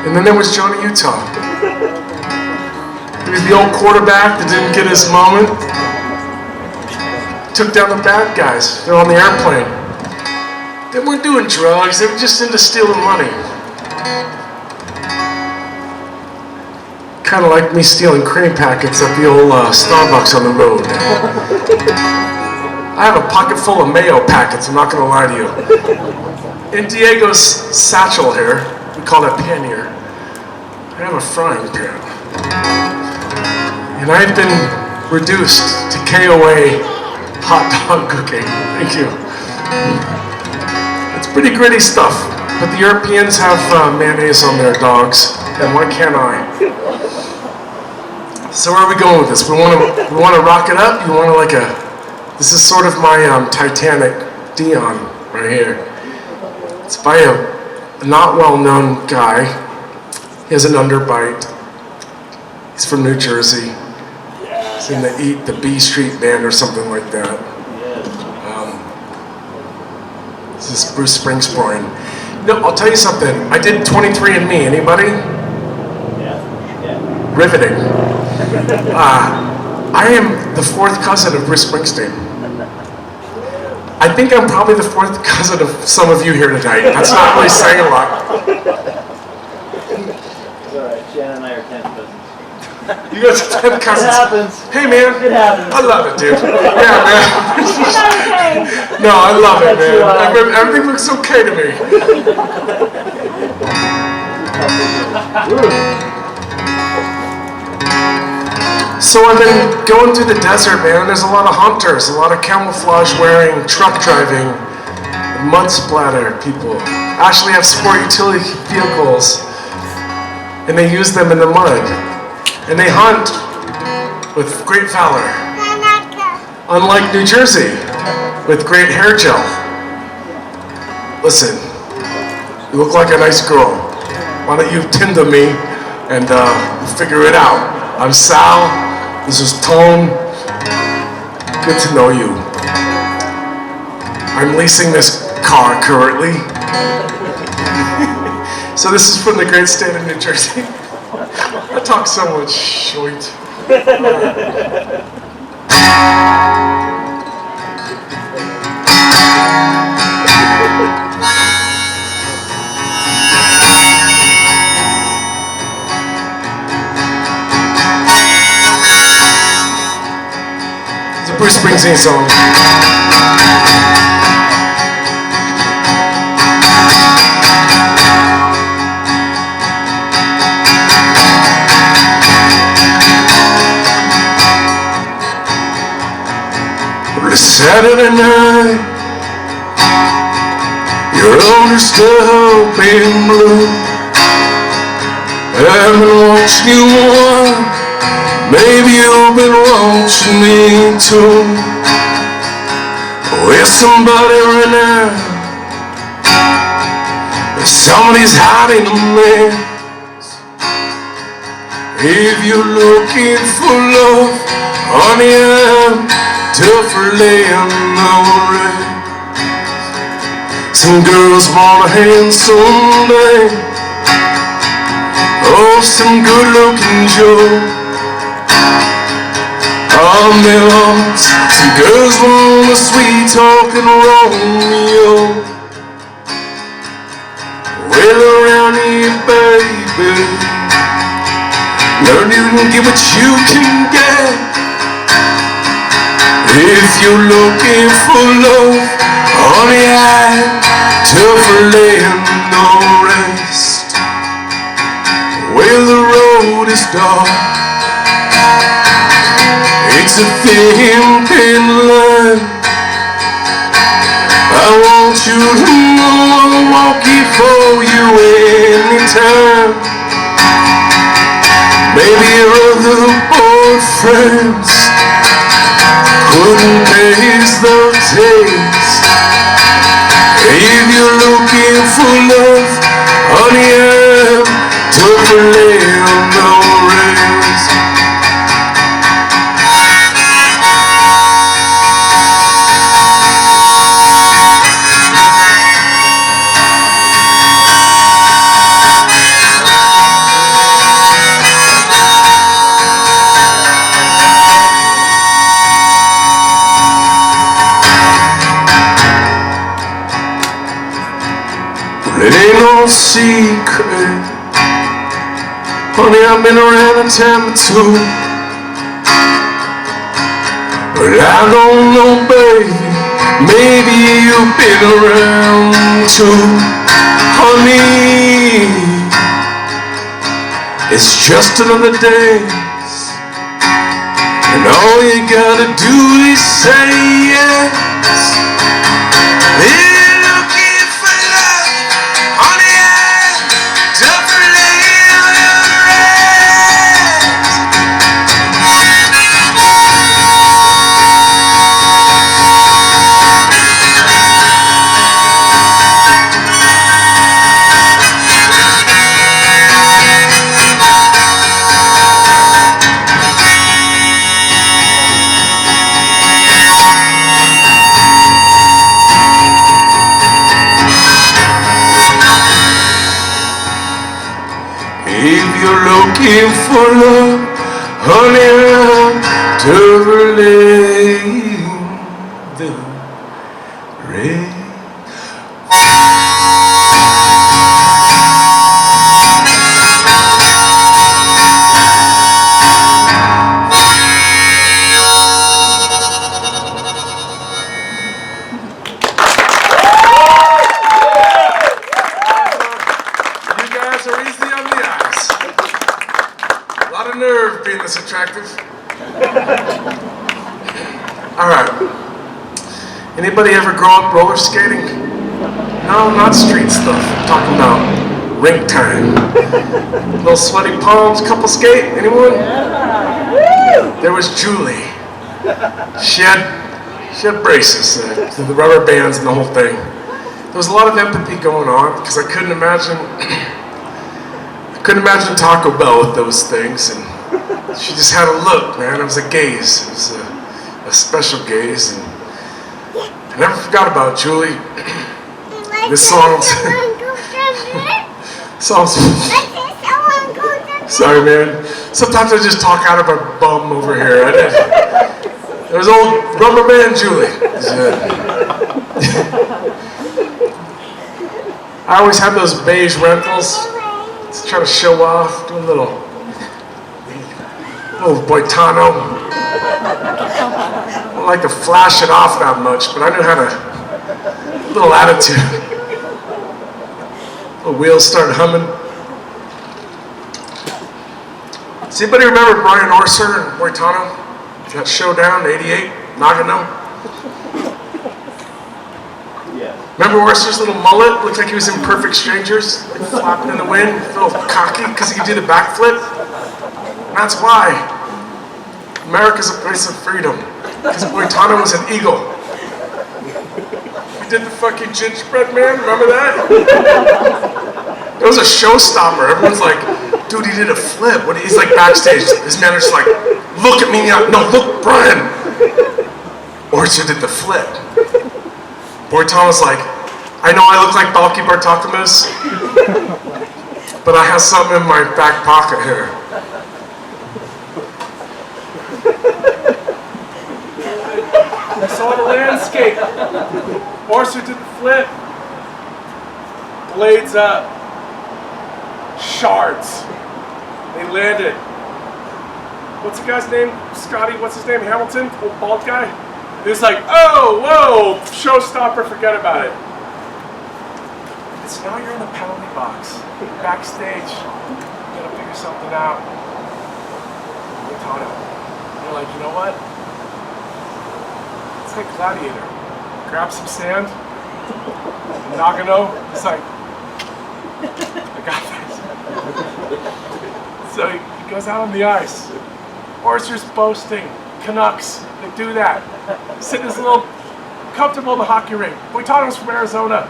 And then there was Johnny Utah. He was the old quarterback that didn't get his moment. Took down the bad guys. They're on the airplane. They weren't doing drugs. They were just into stealing money. Kind of like me stealing cream packets at the old Starbucks on the road. I have a pocket full of mayo packets, I'm not going to lie to you. In Diego's satchel here, we call that pannier, I have a frying pan. And I've been reduced to KOA hot dog cooking. Thank you. It's pretty gritty stuff, but the Europeans have mayonnaise on their dogs, and why can't I? So where are we going with this? We want to rock it up? You want to like a... This is sort of my Titanic Dion right here. It's by a not well-known guy. He has an underbite. He's from New Jersey. He's in the B Street Band or something like that. This is Bruce Springsteen. No, I'll tell you something. I did 23andMe. Anybody? Yeah. Riveting. I am the fourth cousin of Bruce Springsteen. I think I'm probably the fourth cousin of some of you here tonight. That's not really saying a lot. It's all right. Shana and I are 10th cousins. You guys are 10 cousins. It happens. Hey, man. It happens. I love it, dude. Yeah, man. No, I love it, man. Everything looks okay to me. So I've been going through the desert, man. There's a lot of hunters, a lot of camouflage-wearing, truck-driving, mud splatter people. Actually have sport utility vehicles, and they use them in the mud. And they hunt with great valor. Unlike New Jersey, with great hair gel. Listen, you look like a nice girl. Why don't you Tinder me and we'll figure it out. I'm Sal, this is Tone. Good to know you. I'm leasing this car currently. So this is from the great state of New Jersey. I talk so much shit. It's a Bruce Springsteen song. Saturday night, you're on your stuff in blue. I've been watching you more, maybe you've been watching me too. With somebody right now, somebody's hiding a mess. If you're looking for love, honey, I'm tough for laying no rest. Some girls want a handsome man, oh, some good-looking Joe. On their arms, some girls want a sweet-talking Romeo. Well, around here, baby, learn you can get what you can get. If you're looking for love, honey, I'm tough for laying no rest. Well, the road is dark, it's a thin, thin line. I want you to know I'll walk it for you anytime. Maybe your other boyfriends couldn't taste the taste. If you're looking for love, honey, I'm tough for laying no rest. It ain't no secret, honey, I've been around a time or two. But I don't know, baby, maybe you've been around too. Honey, it's just another day, and all you gotta do is say yes. you're looking for love, honey, to relate the rain. You guys are easy on the eyes. A lot of nerve being this attractive. All right. Anybody ever grow up roller skating? No, not street stuff. I'm talking about rink time. Little sweaty palms, couple skate. Anyone? There was Julie. She had braces, the rubber bands and the whole thing. There was a lot of empathy going on because I couldn't imagine Taco Bell with those things, and she just had a look, man. It was a gaze. It was a special gaze, and I never forgot about Julie. This song's sorry, man. Sometimes I just talk out of a bum over here. There was old rubber band Julie. I always have those beige rentals to try to show off, do a little boitano. I don't like to flash it off that much, but I knew how to, a little attitude. The wheels started humming. Does anybody remember Brian Orser and Boitano? That showdown, 88, Nagano? Yeah. Remember Orser's little mullet? Looked like he was in Perfect Strangers, like flapping in the wind, a little cocky because he could do the backflip. And that's why America's a place of freedom, because Boitano was an eagle. He did the fucking gingerbread man, remember that? It was a showstopper. Everyone's like, dude, he did a flip. He's like backstage. His manager's like, look at me now. No, look, Brian. Orser did the flip. Boitano's like, I know I look like Balky Bartakamus, but I have something in my back pocket here. I saw the landscape. Orser did the flip. Blades up. Shards. They landed. What's the guy's name? Scotty, what's his name? Hamilton? Old bald guy? He was like, oh, whoa, showstopper, forget about it. So now you're in the penalty box. Backstage. You gotta figure something out. You're like, you know what? It's like Gladiator. Grab some sand. Nagano. It's like, I got this. So he goes out on the ice. Orser's boasting. Canucks, they do that. Sit in his little, comfortable in the hockey rink. Boitano's from Arizona.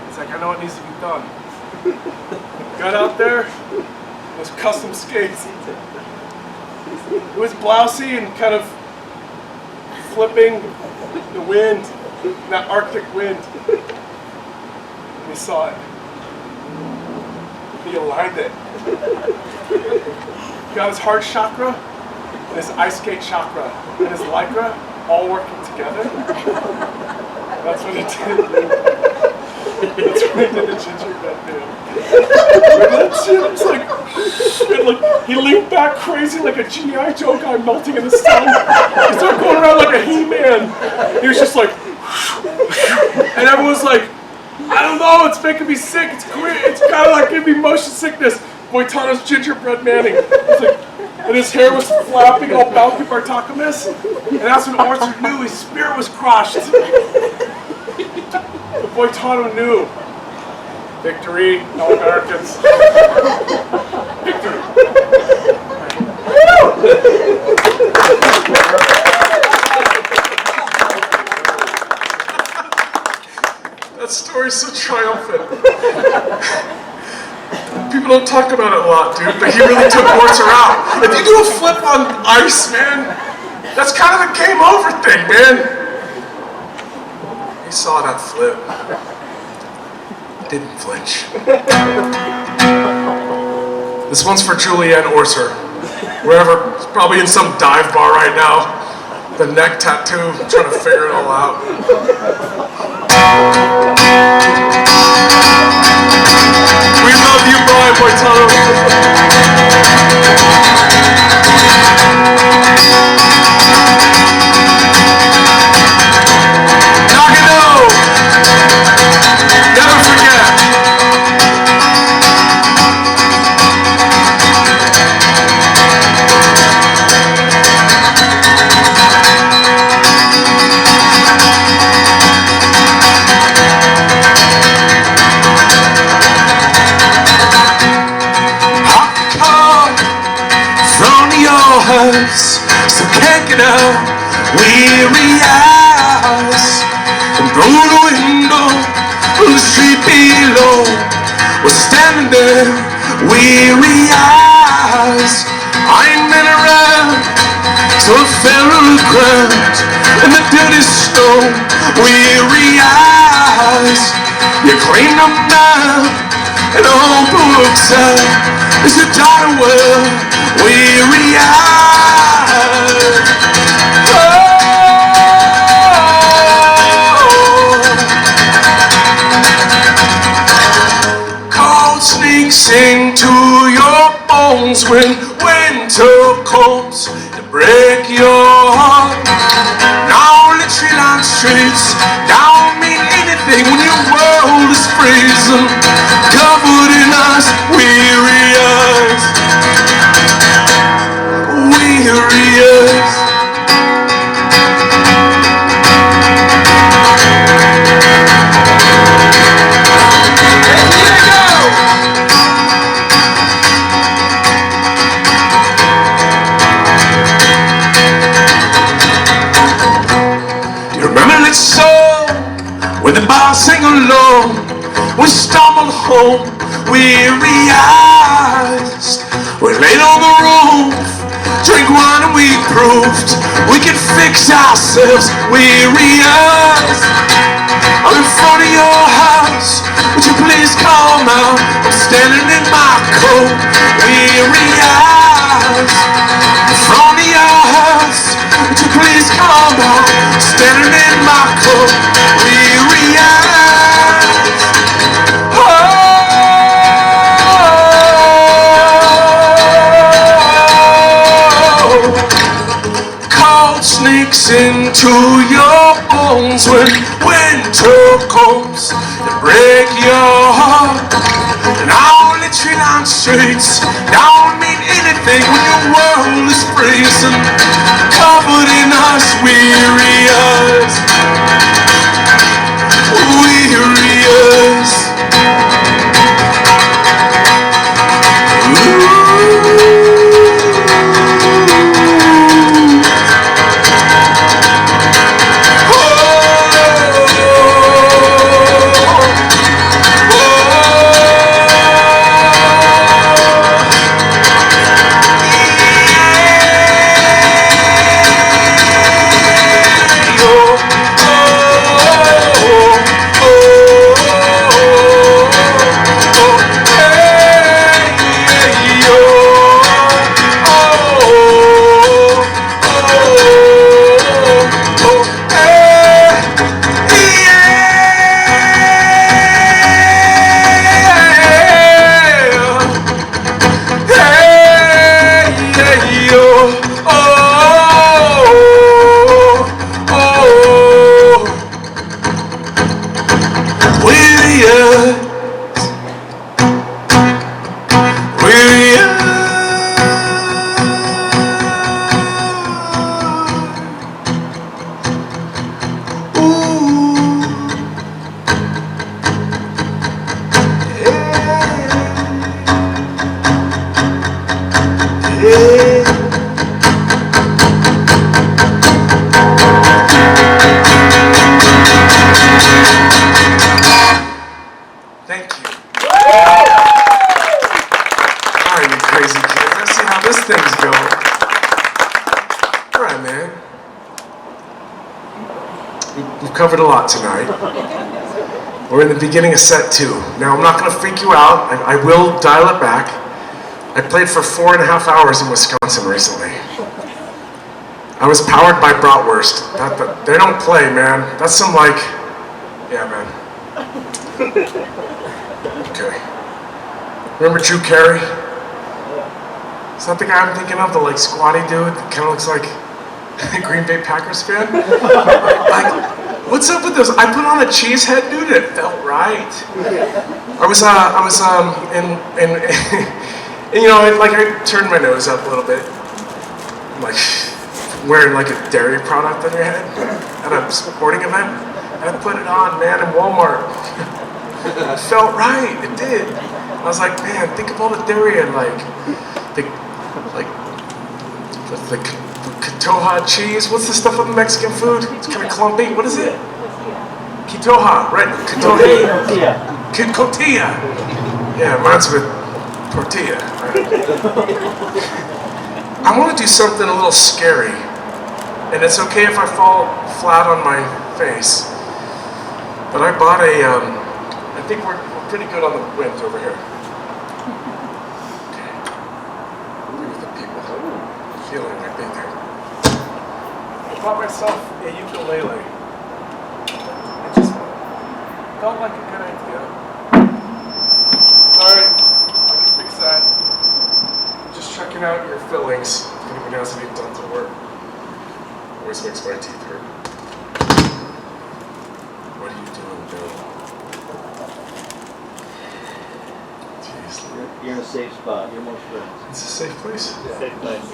It's like, I know what needs to be done. Got out there, those custom skates. It was blousy and kind of flipping the wind, that Arctic wind. And he saw it. He aligned it. He got his heart chakra and his ice skate chakra and his lycra all working together. That's what he did. That's what he did the gingerbread man. That shit, it was like, he leaned back crazy like a G.I. Joe guy melting in the sun. He started going around like a He-Man. He was just like, and everyone's like, I don't know, it's making me sick. It's great. It's kind of like giving me motion sickness. Boitano's gingerbread manning. Like, and his hair was flapping all Balky Bartakamus. And that's when Orser knew his spirit was crushed. But Boitano knew. Victory, all Americans. Victory. That story's so triumphant. People don't talk about it a lot, dude, but he really took Orser out. If you do a flip on ice, man, that's kind of a game over thing, man. He saw that flip. didn't flinch. This one's for Julianne Orser. Wherever, she's probably in some dive bar right now. The neck tattoo, trying to figure it all out. We love you, Brian Boitano. Never forget. Popcorn from your house, so can't get up, weary eyes, and through the window from the street below, we're standing there, weary eyes. I ain't been around, so I fell on the ground in the dirty snow. Weary eyes, you clean them now, and all books out. Is your daughter well? Weary eyes. Sneaks into your bones when winter comes to break your heart. Now the tree line streets don't mean anything when your world is freezing, covered in ice. Weary eyes, weary eyes. With the bar sing along, we stumbled home, weary eyes. We laid on the roof, drink wine and we proved we could fix ourselves, weary eyes. I'm in front of your house, would you please come out? I'm standing in my coat, weary eyes. In front of your house, would you please come out? Standing in my coat, weary eyes. Oh, cold sneaks into your bones when winter comes to break your heart. And all the tree line streets don't mean anything when your world is freezing, covered in ice. Weary eyes, weary eyes. We've covered a lot tonight. We're in the beginning of set 2. Now, I'm not going to freak you out. I will dial it back. I played for 4.5 hours in Wisconsin recently. I was powered by bratwurst. They don't play, man. That's some like, yeah, man. Okay. Remember Drew Carey? Is that the guy I'm thinking of? The like squatty dude that kind of looks like a Green Bay Packers fan? Like, what's up with this? I put on a cheese head, dude, and it felt right. I was in you know, like I turned my nose up a little bit, like wearing like a dairy product on your head at a sporting event. And I put it on, man, in Walmart. It felt right, it did. I was like, man, think of all the dairy and like the Kitoha cheese. What's the stuff of Mexican food? It's kind of clumpy. What is it? Kitoha, right? Cotilla. Yeah, mine's with tortilla. I want to do something a little scary, and it's okay if I fall flat on my face. But I bought I think we're pretty good on the wind over here. Okay. Look at the people feeling like they do. I bought myself a ukulele. It just felt like a good idea. Sorry, I can fix that. Just checking out your fillings. If anybody has any dental work. Always makes my teeth hurt. What are you doing, Bill? Jeez. You're in a safe spot. You're most friends. It's a safe place. Safe place.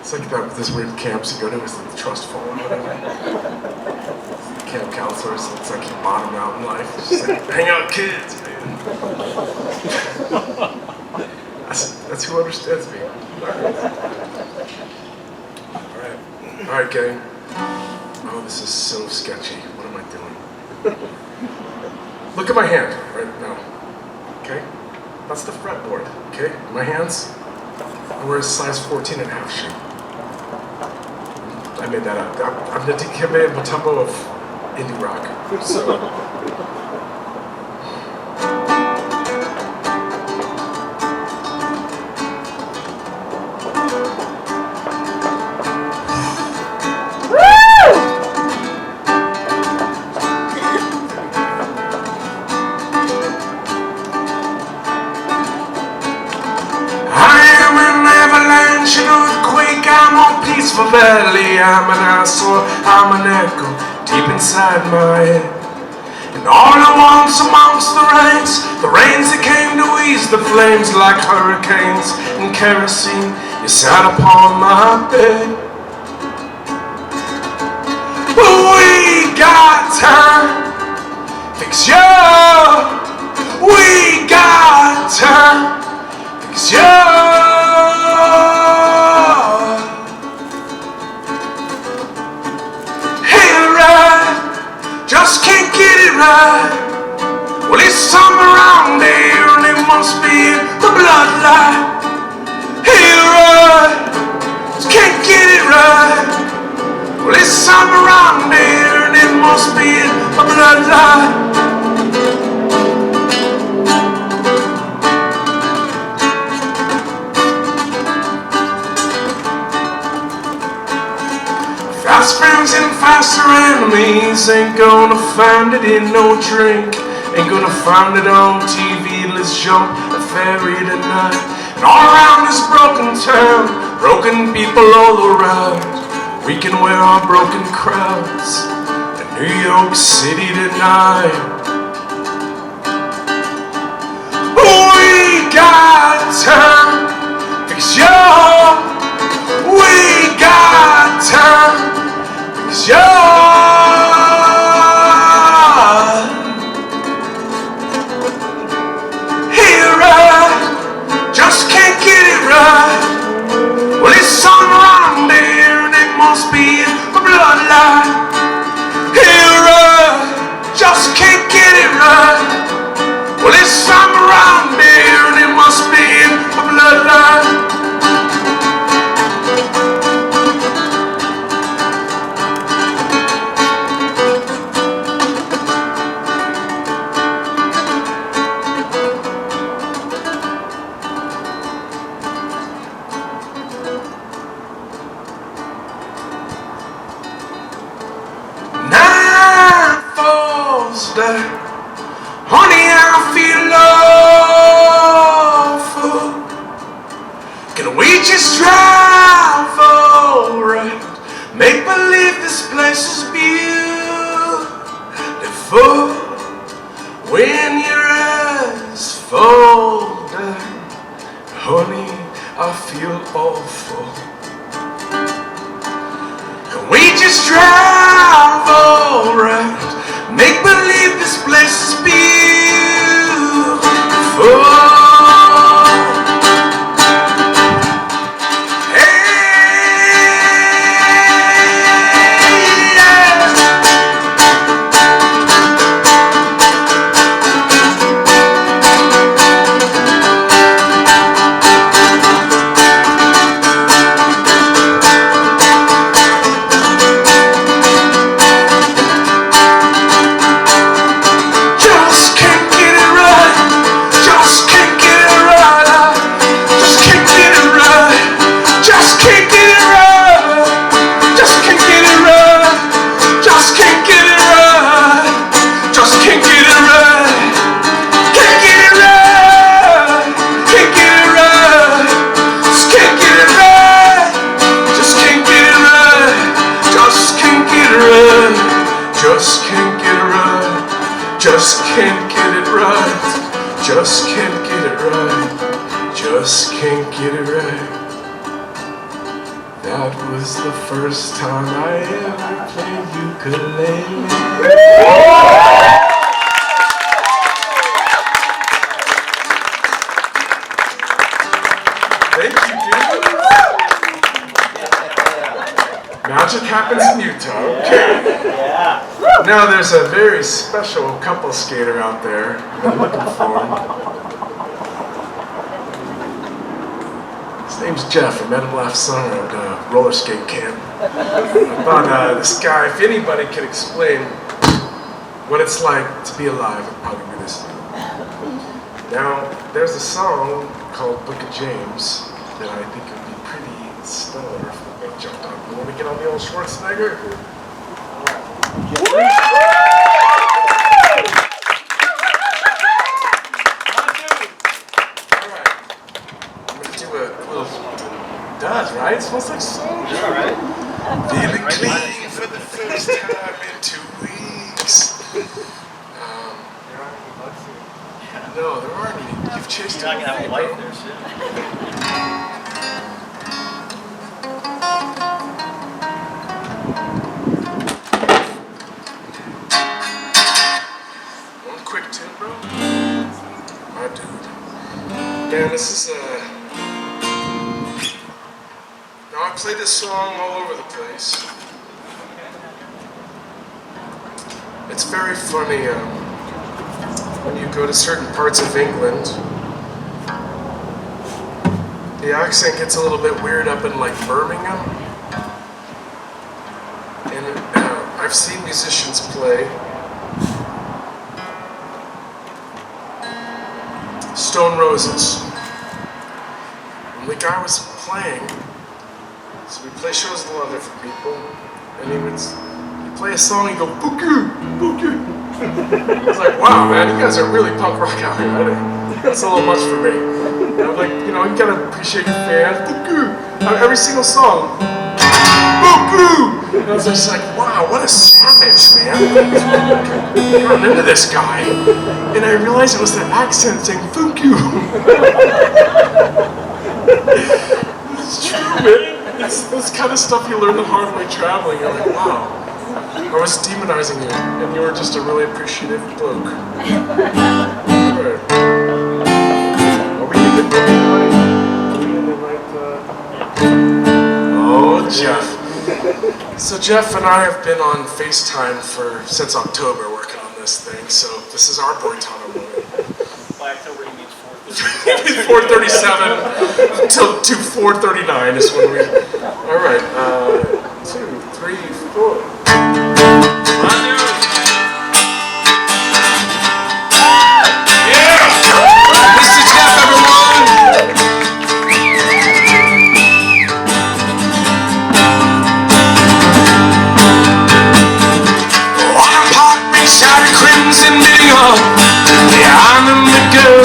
It's like this weird camps you go to, it's like the trust fund or whatever. Camp counselors, it's like you bottom out in life. It's just like, hang out with kids, man. That's who understands me. Alright, gang. Oh, this is so sketchy. What am I doing? Look at my hand right now. Okay? That's the fretboard. Okay? My hands, I wear a size 14.5 shoe. I made that up. I'm the Diemen Mutombo of indie rock. So. Valley, I'm an asshole, I'm an echo deep inside my head. And all at once amongst the rains that came to ease the flames like hurricanes and kerosene, you sat upon my bed. We got time, fix you. We got time, fix you. Just can't get it right. Well, it's something around here, and it must be in the bloodline. Hey, right, just can't get it right. Well, it's something around here, and it must be in the bloodline. Fast friends and faster enemies, ain't gonna find it in no drink, ain't gonna find it on TV. Let's jump a ferry tonight. And all around this broken town, broken people all around, we can wear our broken crowns in New York City tonight. We got time, fix your. We got time. You're here, right? Just can't get it right. Well, it's something around here, and it must be in the bloodline. Here, right? Just can't get it right. Well, it's something around here, and it must be in the bloodline. Honey, I feel awful. Can we just drive alright? Make believe this place is beautiful. When your eyes fall down, honey, I feel awful. Can we just drive alright? Make believe this place is beautiful. Just can't get it right. Just can't get it right. Just can't get it right. That was the first time I ever played ukulele. Thank you, dude. Magic happens in Utah. Okay. Yeah. Now there's a very special couple skater out there I've been looking for. His name's Jeff. I met him last summer at a roller skate camp. I thought this guy, if anybody could explain what it's like to be alive, it'd probably be this dude. Now, there's a song called Book of James that I think would be pretty stellar if we jumped on. You want to get on the old Schwarzenegger? Does, right? It smells like soul. All right. Feeling clean for the first time in 2 weeks. No, there aren't any. You've chased You're not gonna have a wife there soon. One quick tip, bro. My dude. Man, this is Now, I play this song all over the place. It's very funny when you go to certain parts of England. The accent gets a little bit weird up in like Birmingham. And I've seen musicians play Stone Roses. And the guy was playing. So we play shows with a lot of different people, and he'd play a song and go, "Boo-goo, boo-goo." I was like, wow, man, you guys are really punk rock out here. That's a little much for me. And I'm like, you gotta appreciate your fans. Boo-goo. Every single song. Boo-goo. And I was just like, wow, what a savage, man. I'm into this guy. And I realized it was the accent saying, "Thank you." It's true, man. It's this kind of stuff you learn the hard way traveling. You're like, wow, I was demonizing you, and you were just a really appreciative bloke. Alright. Are we in the right? Oh, Jeff. So Jeff and I have been on FaceTime since October working on this thing, so this is our boy Tana moment. By October, he means 4:37 until 4:39 is when we. All right, 2, 3, 4. Yeah, Mr. Jeff, everyone. On a park beside a crimson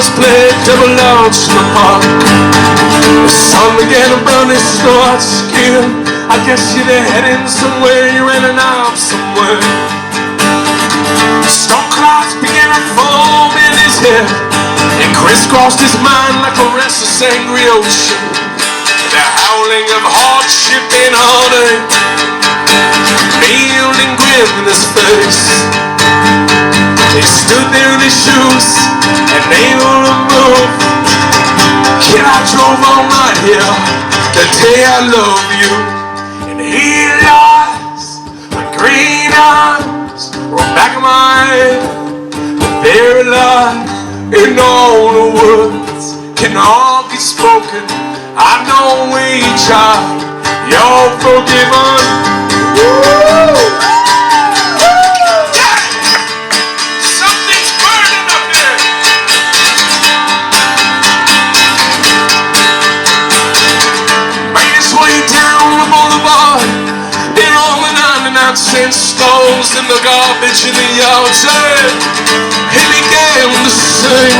boys played double outs in the park. The sun began to burn his snow-white skin. I guess you're heading somewhere, you're in and out somewhere. Storm clouds began to form in his head and crisscrossed his mind like a restless, angry ocean. The howling of hardship and heartache veiled and grim in his face. He stood there in his shoes and able to move. Kid, I drove all night here the day I love you. And he lies like green eyes roll back of my head. But they're alive in all the words can all be spoken. I know we tried, you're forgiven. Woo! Yeah! Something's burning up there. Made his way down the boulevard, in all the 99-cent stones in the garbage in the yard. He began to sing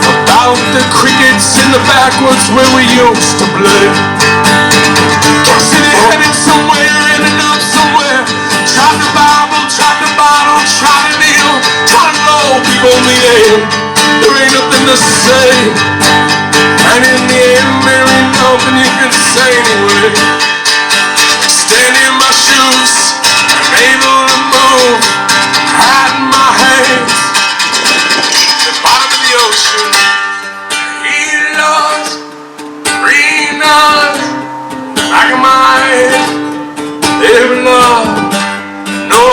about the crickets in the backwoods where we used to play. Guessing he headed somewhere, ended up somewhere. Tried the Bible, tried the bottle, tried to kneel, tried to know people in the end. There ain't nothing to say, and in the end there ain't nothing you can say anyway. Standing in my shoes, unable to move, hiding my hands at the bottom of the ocean. Green eyes, back of my head, every love, no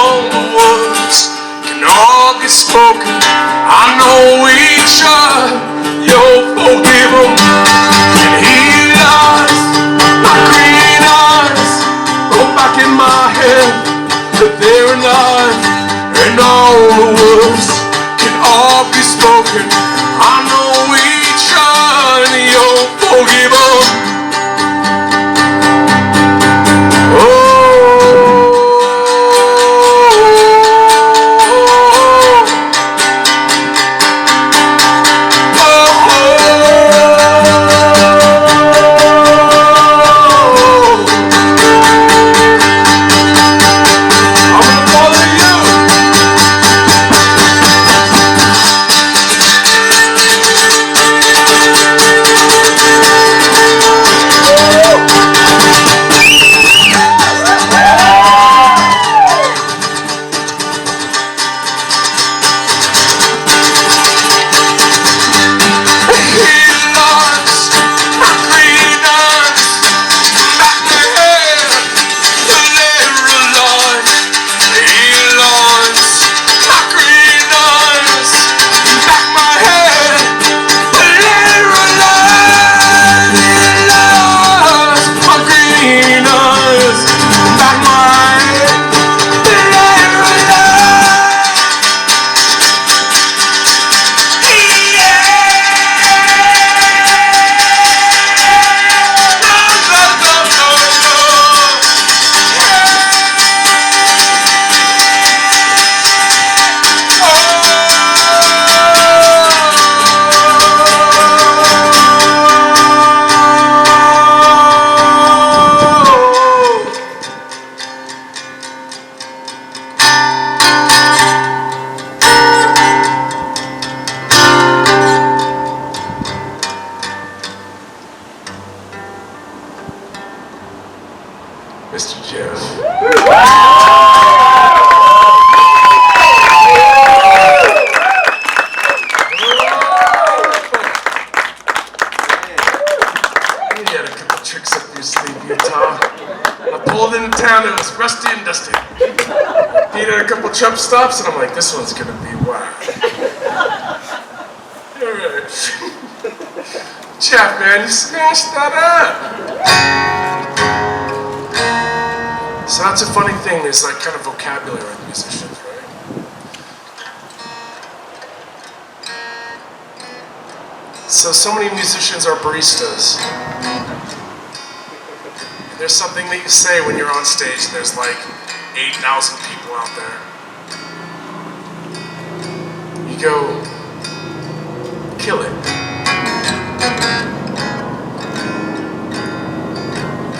words can all be spoken. I know each other, you're forgiven. And he lies, my green eyes, go back in my head, but they're alive, and all the words can all be spoken. I know each other, you're forgiven. Mr. Jeff. You had a couple tricks up your sleeve, Utah. I pulled into town, it was rusty and dusty. He did a couple truck stops, and I'm like, this one's gonna be wild. Alright. Jeff, man, you smashed that up. So that's a funny thing, there's like kind of vocabulary with musicians, right? So many musicians are baristas. And there's something that you say when you're on stage and there's like 8,000 people out there. You go, kill it.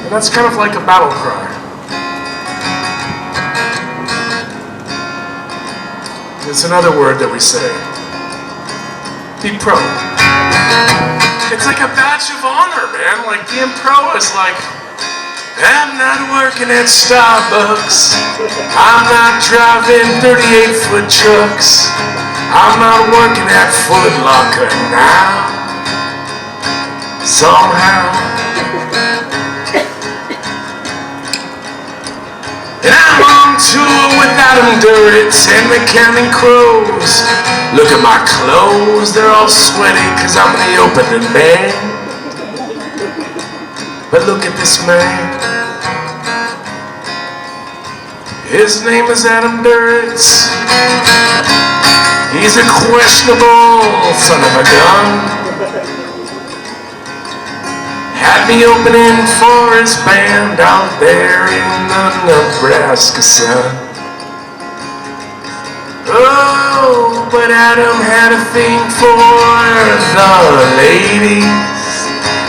And that's kind of like a battle cry. It's another word that we say. Be pro. It's like a badge of honor, man. Like being pro is like, I'm not working at Starbucks. I'm not driving 38-foot trucks. I'm not working at Foot Locker now. Somehow. And I'm on tour with Duritz and the Counting Crows. Look at my clothes, they're all sweaty cause I'm the opening man. But look at this man. His name is Duritz. He's a questionable son of a gun. Had me opening for his band out there in the Nebraska sun. Oh, but Adam had a thing for the ladies.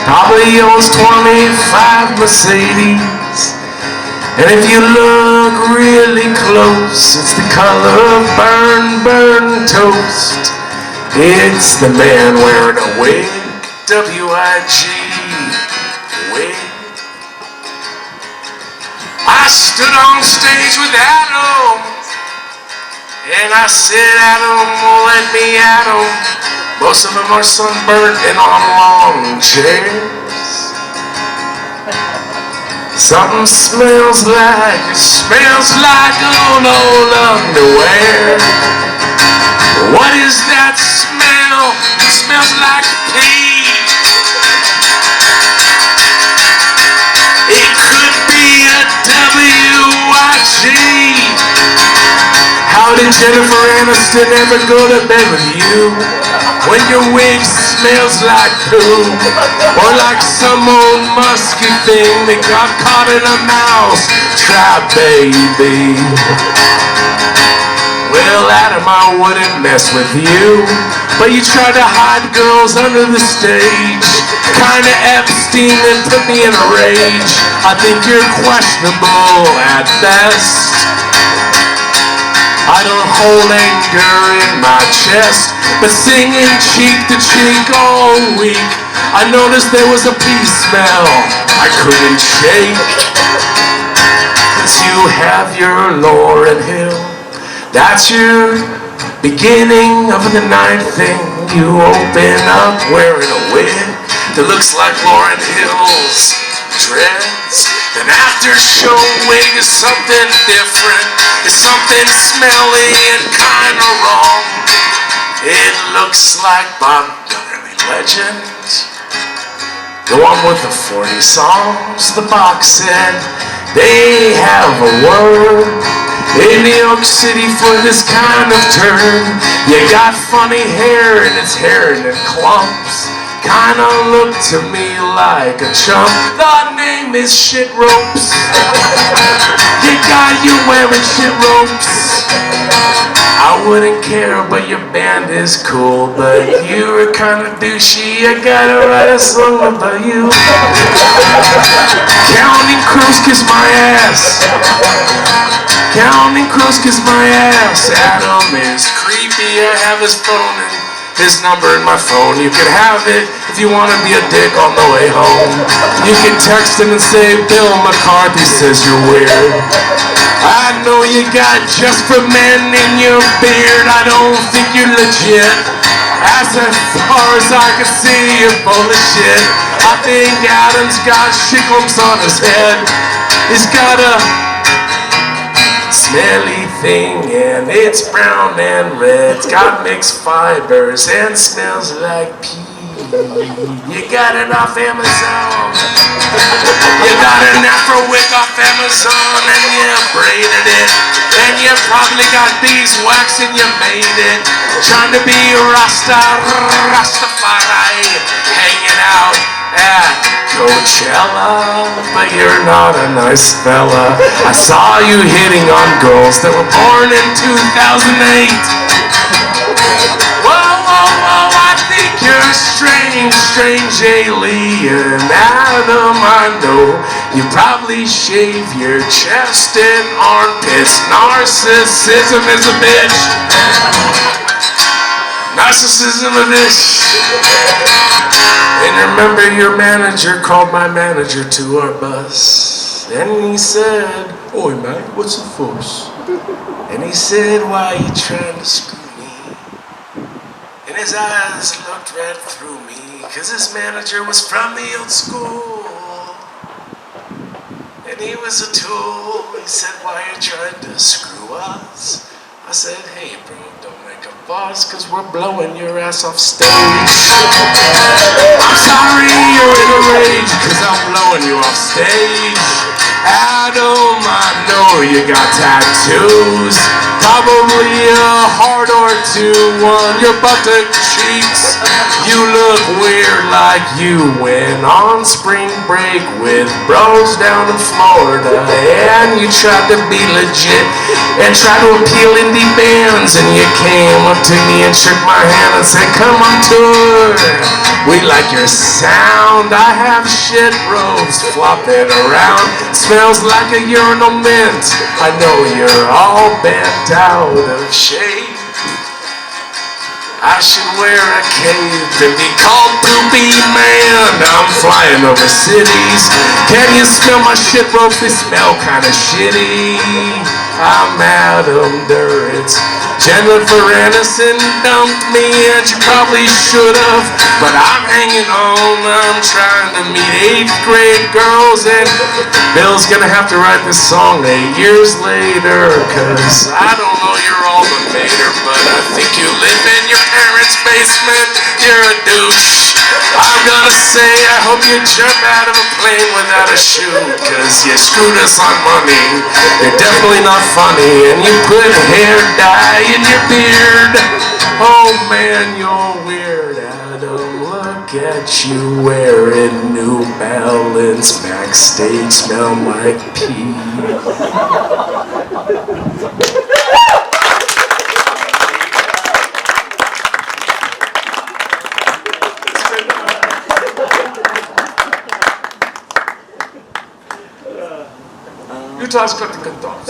Probably owns 25 Mercedes. And if you look really close, it's the color of Bern toast. It's the man wearing a wig, W-I-G. I stood on stage with Adam, and I said, Adam, let me at 'em. Most of them are sunburnt and on long chairs. Something smells like old underwear. What is that smell? It smells like pee. It could be a W-I-G. How did Jennifer Aniston ever go to bed with you? When your wig smells like poo, or like some old musky thing that got caught in a mouse trap, baby. Well, Adam, I wouldn't mess with you, but you tried to hide girls under the stage. Kinda Epstein and put me in a rage. I think you're questionable at best. I don't hold anger in my chest, but singing cheek to cheek all week, I noticed there was a pee smell I couldn't shake. 'Cause you have your Lauryn Hill, that's your beginning of the night thing. You open up wearing a wig that looks like Lauryn Hill's dreads. An after show wig is something different. It's something smelly and kinda wrong. It looks like Bob Dylan Legend, the one with the 40 songs. The box said they have a word in New York City for this kind of turn. You got funny hair and it's hair in clumps. Kinda look to me like a chump. The name is Shit Ropes. You got you wearing shit ropes. I wouldn't care, but your band is cool. But you were kinda douchey. I gotta write a song about you. Counting crows kiss my ass. Counting crows kiss my ass. Adam is creepy. I have his phone and his number in my phone. You can have it if you want to be a dick on the way home. You can text him and say, Bill McCarthy says you're weird. I know you got just for men in your beard. I don't think you're legit. As far as I can see, you're full of shit. I think Adam's got shit clumps on his head. He's got a smelly thing and it's brown and red. It's got mixed fibers and smells like pee. You got it off Amazon. You got an afro wig off Amazon and you braided it. And you probably got beeswax and you made it. Trying to be Rastafari, hanging out at Coachella, but you're not a nice fella. I saw you hitting on girls that were born in 2008. Whoa, whoa, whoa, I think a strange, strange alien. Adam, I know you probably shave your chest and armpits. Narcissism is a bitch. Narcissism a bitch. And remember your manager called my manager to our bus. And he said, "Oi man, what's the fuss?" And he said, "Why you trying to screw me?" And his eyes looked right through me, 'cause his manager was from the old school. And he was a tool. He said, "Why you trying to screw us?" I said, "Hey bro, don't make a fuss, 'cause we're blowing your ass off stage." "I'm sorry you're in a rage, 'cause I'm blowing you off stage." "Adam, I know you got tattoos, probably a heart or two on your buttock cheeks. You look weird like you went on spring break with bros down in Florida, and you tried to be legit and try to appeal indie bands, and you came up to me and shook my hand and said, 'Come on tour, we like your sound.' I have shit robes flopping around, smells like a urinal mint. I know you're all bent out of shape. I should wear a cape and be called Poopy Man. I'm flying over cities. Can you smell my shit ropes? They smell kinda shitty. I'm Adam Duritz. Jennifer Aniston dumped me, and she probably should've, but I'm hanging on. I'm trying to meet 8th grade girls, and Bill's gonna have to write this song 8 years later, 'cause I don't know your alma mater, but I think you live in your parents' basement. You're a douche. I'm gonna say I hope you jump out of a plane without a chute, 'cause you screwed us on money. You're definitely not funny, and you put hair dye in your beard. Oh man, you're weird, Adam. Look at you wearing New Balance backstage, smell like pee. Utah's got the good dogs.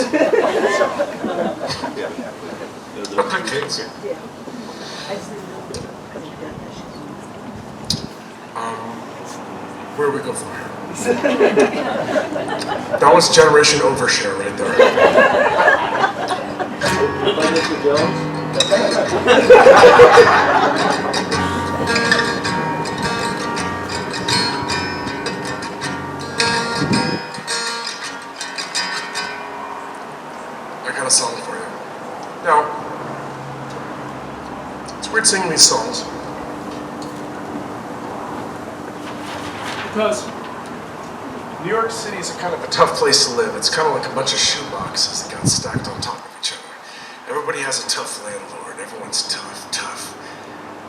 Okay, kids. Where do we go from here? That was Generation Overshare right there. I got a song for you. Now, it's weird singing these songs, because New York City is a kind of a tough place to live. It's kind of like a bunch of shoe boxes that got stacked on top of each other. Everybody has a tough landlord. Everyone's tough.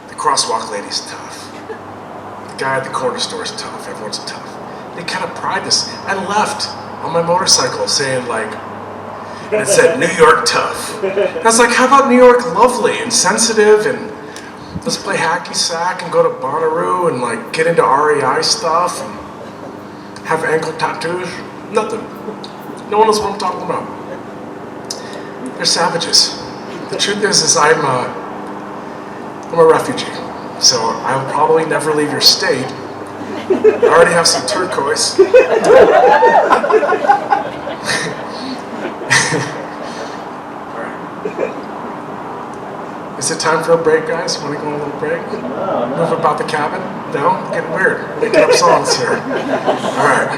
The crosswalk lady's tough. The guy at the corner store is tough. Everyone's tough. They kind of pride this. I left on my motorcycle saying like, and it said New York tough. And I was like, how about New York lovely and sensitive, and let's play hacky sack and go to Bonnaroo and like get into REI stuff and have ankle tattoos. Nothing. No one knows what I'm talking about. They're savages. The truth is I'm a refugee, so I'll probably never leave your state. I already have some turquoise. Is it time for a break, guys? Want to go on a little break? No. Move about the cabin? No? Getting weird. Making up songs here. All right.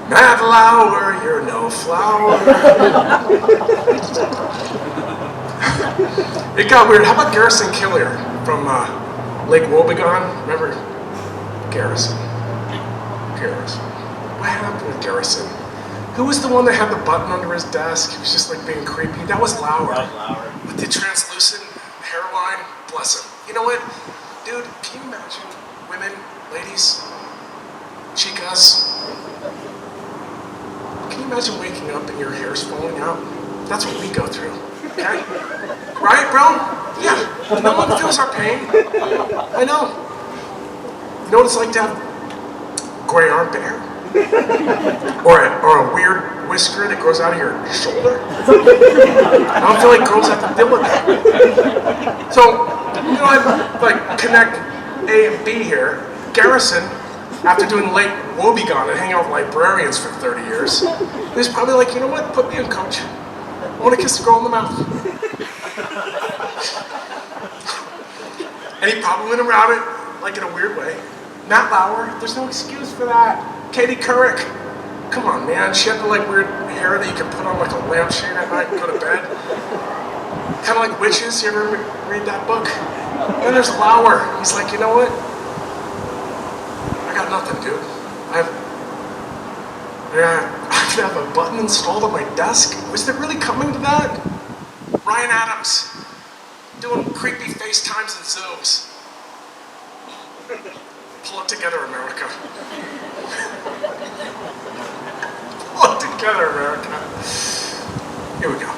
Mad Lauer, you're no flower. It got weird. How about Garrison Killier from Lake Wobegon? Remember? Garrison. What happened with Garrison? Who was the one that had the button under his desk? He was just like being creepy. That was Lauer. With the translucent hairline. Bless him. You know what? Dude, can you imagine women, ladies, chicas? Can you imagine waking up and your hair's falling out? That's what we go through. Okay? Right, bro? Yeah. No one feels our pain. I know. You know what it's like to have gray armpit hair? Or a weird whisker that grows out of your shoulder? I don't feel like girls have to deal with that. So, you know, I like connect A and B here. Garrison, after doing late woebegone and hanging out with librarians for 30 years, he was probably like, you know what, put me in, coach. I want to kiss a girl in the mouth. And he probably went around it, like in a weird way. Matt Lauer, there's no excuse for that. Katie Couric, come on, man. She had the like weird hair that you could put on like a lampshade at night and go to bed. Kind of like witches. You ever read that book? Then there's Lauer. He's like, you know what? I got nothing, dude. I could have a button installed on my desk. Was it really coming to that? Ryan Adams, doing creepy FaceTimes and Zooms. Pull it together, America. Pull it together, America. Here we go.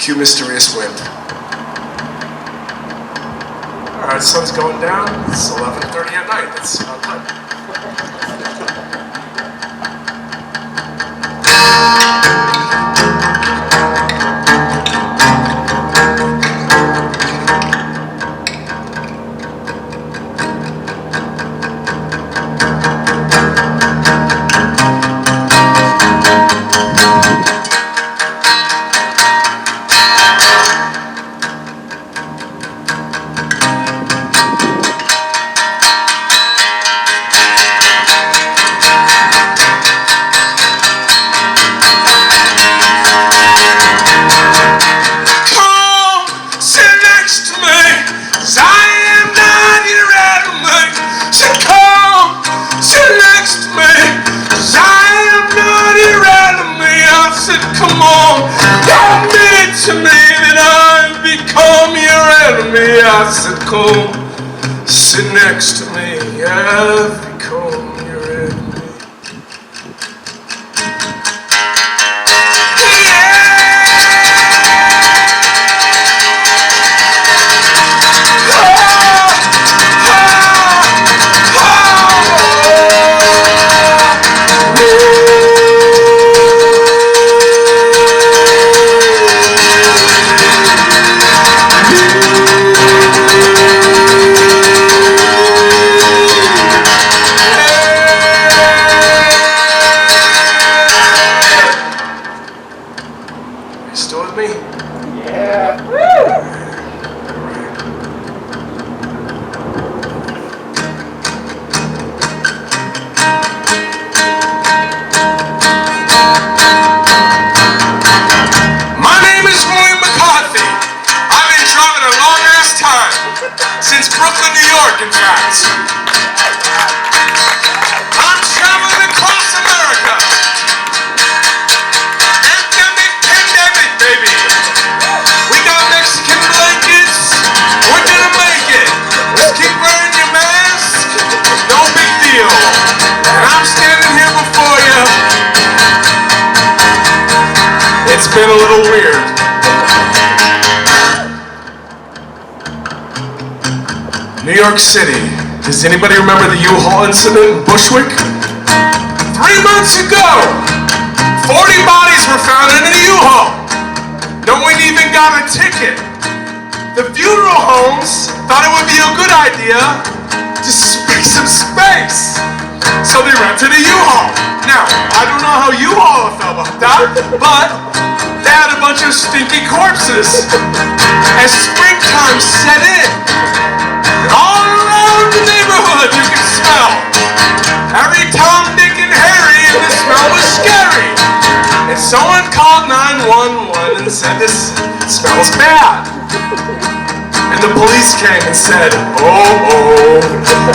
Cue Mysterious Wind. Alright, the sun's going down. It's 11:30 at night. It's about time. guys that come sit next to me have become your enemy. Still with me? Yeah. My name is McCarthy. I've been driving a long ass time. Since Brooklyn, New York, in fact. I'm traveling across America. Pandemic, baby. We got Mexican blankets. We're gonna make it. Just keep wearing your mask. No big deal. And I'm standing here before you. It's been a little weird. New York City. Does anybody remember the U-Haul incident in Bushwick? 3 months ago, 40 bodies were found in a U-Haul. No one even got a ticket. The funeral homes thought it would be a good idea to make some space. So they rented a U-Haul. Now, I don't know how U-Haul felt about that, but they had a bunch of stinky corpses. As springtime set in, all around the neighborhood you could smell. Every Tom, Dick, and Harry, and the smell was scary. And someone called 911 and said, this smells bad. And the police came and said, oh.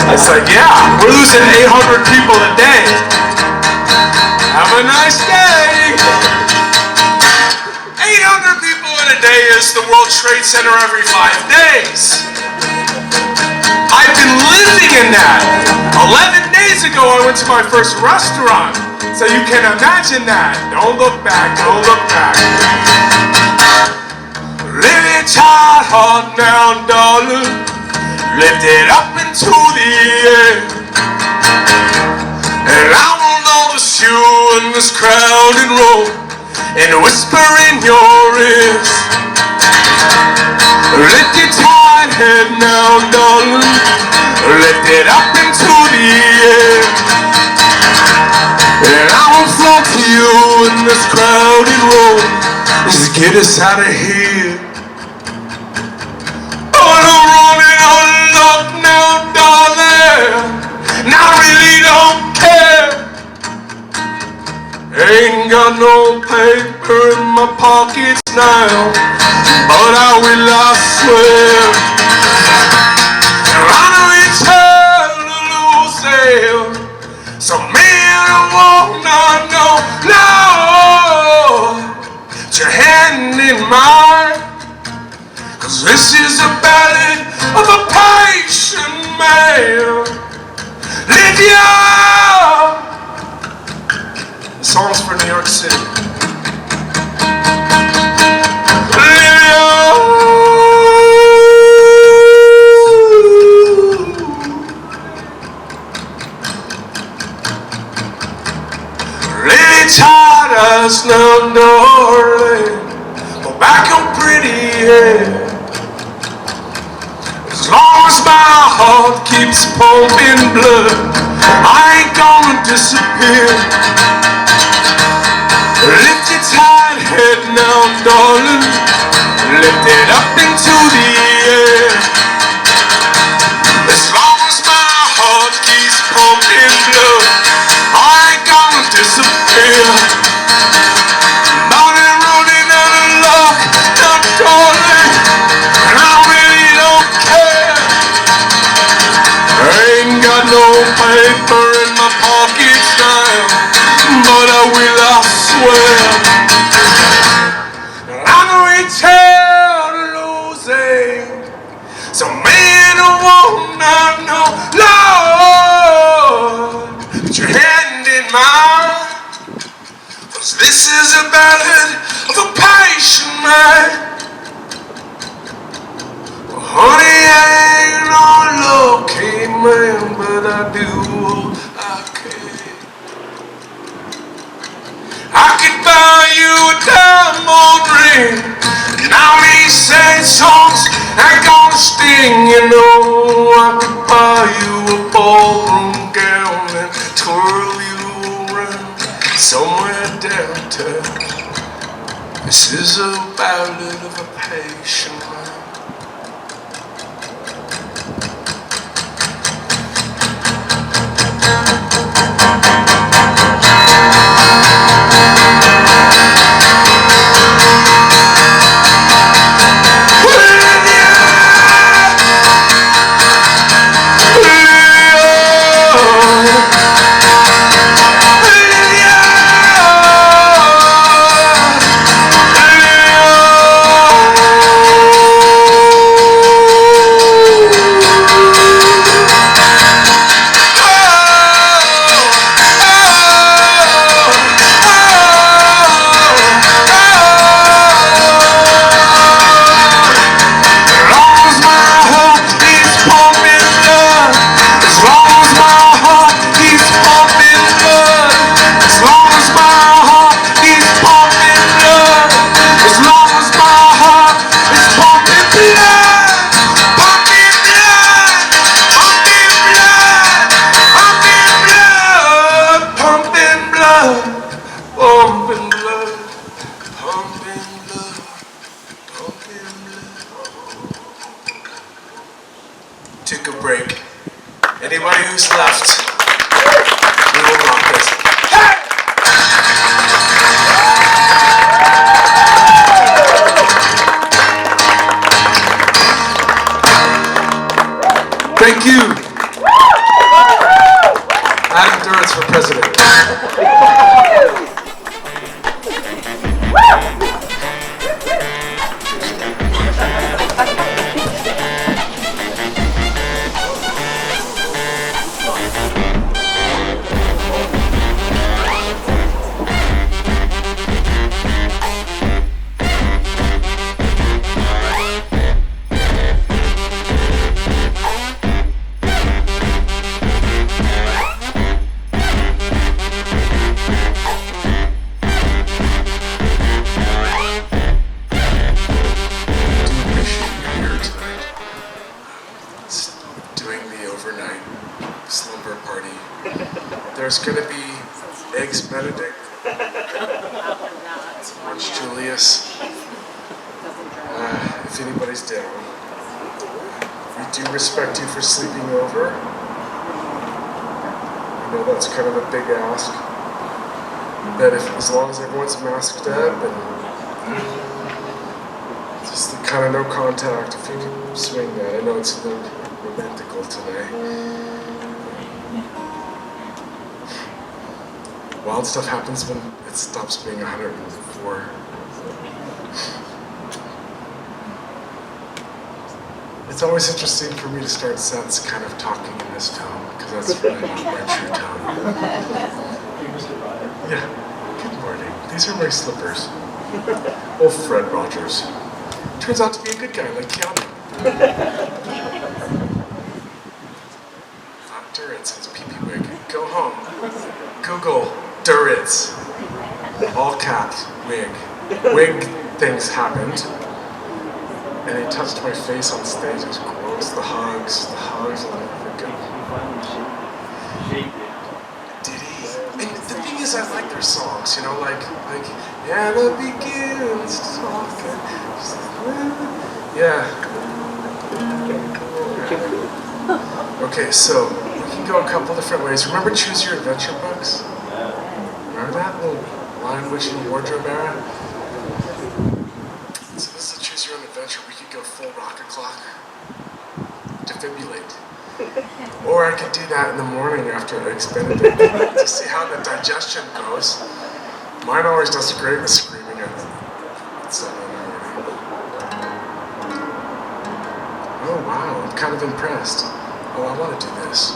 I said, yeah, we're losing 800 people a day. Have a nice day. 800 people in a day is the World Trade Center every 5 days. I've been living in that. 11 days ago, I went to my first restaurant. So you can imagine that. Don't look back, don't look back. Living child heart now, darling. Lift it up into the air. And I will notice you in this crowded room and whisper in your ears. Lift your tight head now, darling. Lift it up into the air. And I will float to you in this crowded room. Just get us out of here. But I'm running on luck now, darling. And I really don't care. Ain't got no paper in my pockets now, but I will, I swear. And I return to lose them. So man, I wanna know, put your hand in mine. Cause this is a ballad of a patient man. Lydia! The song's for New York City. Lady tired as no darling, go back your pretty head. As long as my heart keeps pumping blood, I ain't gonna disappear. Lift your tight head now, darling. Lift it up into the air. As long as my heart keeps pumping blood, I ain't gonna disappear. Not running out of luck, not darling, and I really don't care. I ain't got no paper in my pockets now, but I will, I swear. I'm return losing. So This is a ballad of a patient man. Honey, I ain't no lucky man, but I do what I can. I could buy you a diamond ring, and all these sad songs ain't gonna sting, you know. I could buy you a ballroom gown and twirl you around somewhere downtown. This is a ballad of a patient man. Took a break. Anybody who's left, we will rock this. Hey! Thank you. Duritz for president. There's going to be eggs Benedict, Orange Julius, if anybody's down. We do respect you for sleeping over. I know that's kind of a big ask. But as long as everyone's masked up and just the kind of no contact, if you can swing that. I know it's a little romantical today. Wild stuff happens when it stops being 104. It's always interesting for me to start sets kind of talking in this tone, because that's really not my true tone. Yeah, good morning. These are my slippers. Oh, Fred Rogers. Turns out to be a good guy, like Keanu. Duritz, his pee-pee wig. Go home. Google Duritz. All caps, wig. Wig things happened. And he touched my face on stage. It was gross. The hugs. I'll never forget. Did he? And the thing is, I like their songs, you know, like Anna begins talking. Yeah. Okay, so we can go a couple different ways. Remember Choose Your Adventure books? Remember that little Lion Witch and Wardrobe era? So this is a Choose Your Own Adventure. We could go full rocket clock. Defibrillate. Or I could do that in the morning after I expended it to see how the digestion goes. Mine always does great with screaming at 7 in the morning. Oh wow, I'm kind of impressed. Oh, I want to do this.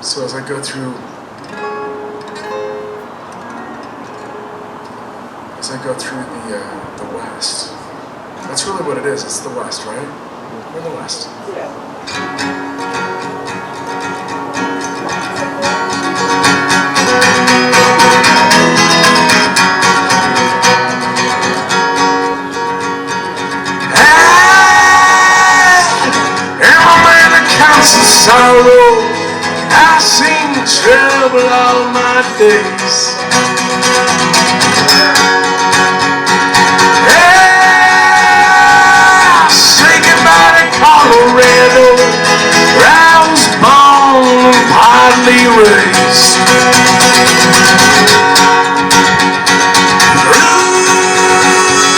So as I go through as I go through the West. That's really what it is. It's the West, right? We're in the West. Sorrow, I've seen trouble all my days. Yeah, say goodbye to Colorado, where I was born and partly raised.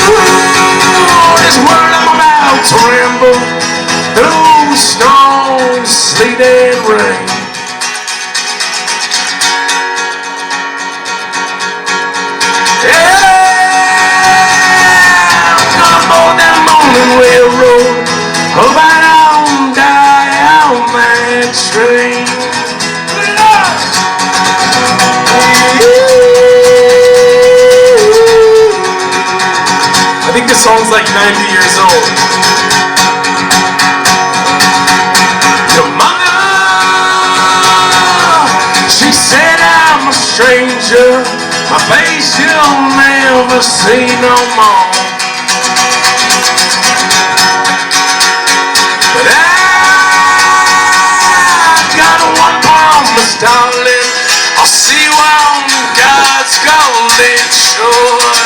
Ooh, this world I'm about to ramble through snow, sleet and rain. Yeah, I'm gonna board that morning railroad. Hope I don't die on that train. I think this song's like 90 years old. Stranger, my face you'll never see no more. But I got one promise, darling, I'll see you on God's golden shore.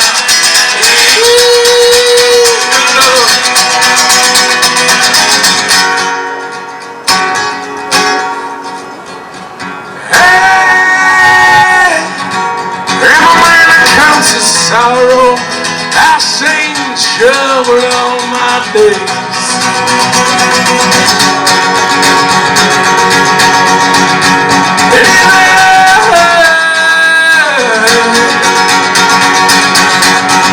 Sorrow, I've seen trouble all my days.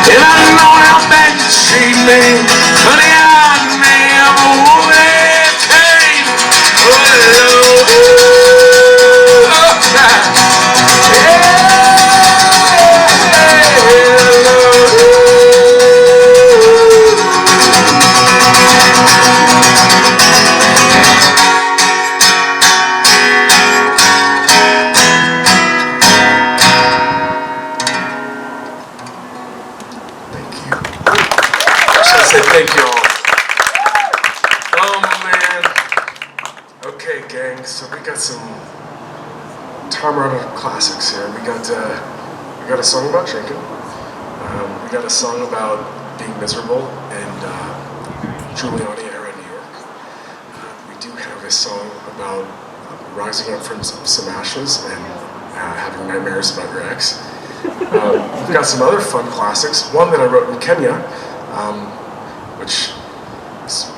And I know how bad you treat me, honey, I never would have paid. Thank you all. Oh man. Okay, gang. So we got some time-honored classics here. We got a song about drinking. We got a song about being miserable and Giuliani era New York. We do have a song about rising up from some ashes and having nightmares about your ex. We've got some other fun classics. One that I wrote in Kenya. Which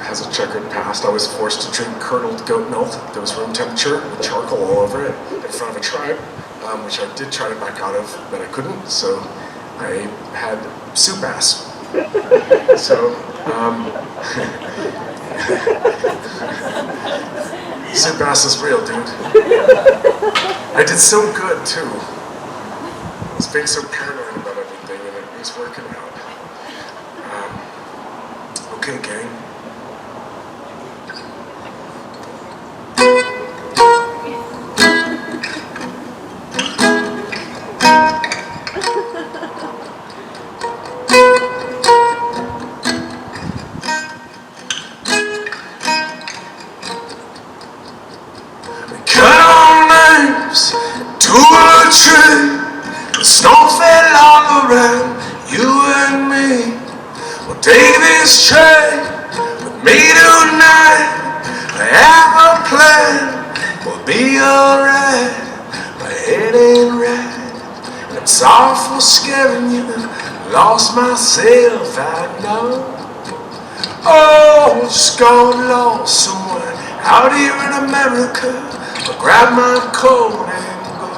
has a checkered past. I was forced to drink curdled goat milk that was room temperature with charcoal all over it in front of a tribe, which I did try to back out of, but I couldn't, so I had soup ass. So, soup ass is real, dude. I did so good, too. I was being so paranoid about everything, and it was working out. Okay, gang. Cut our names to a tree. The snow fell all around you and me. Well, take this train with me tonight. I have a plan. We'll be alright. My head ain't right. I'm sorry for scaring you. Lost myself, I know. Oh, just got lost somewhere out here in America. I'll grab my coat and go.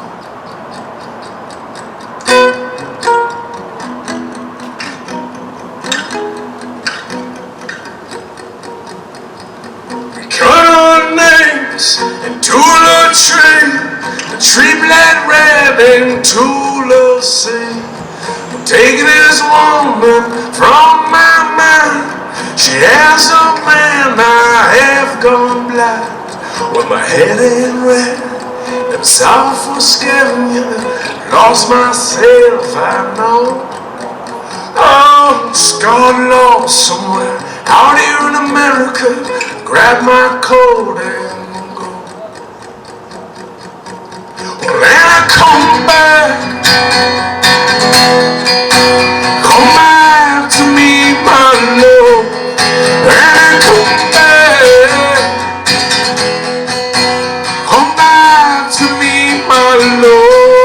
We cut our names into the tree planted red into the sea. taking this woman from my mind. She has a man, I have gone blind. When my head ain't red, I'm sorry for scaring you. Lost myself, I know. Oh, just got lost somewhere out here in America. Grab my coat and go. Well, then I come back to me, my love. And I come back to me, my love.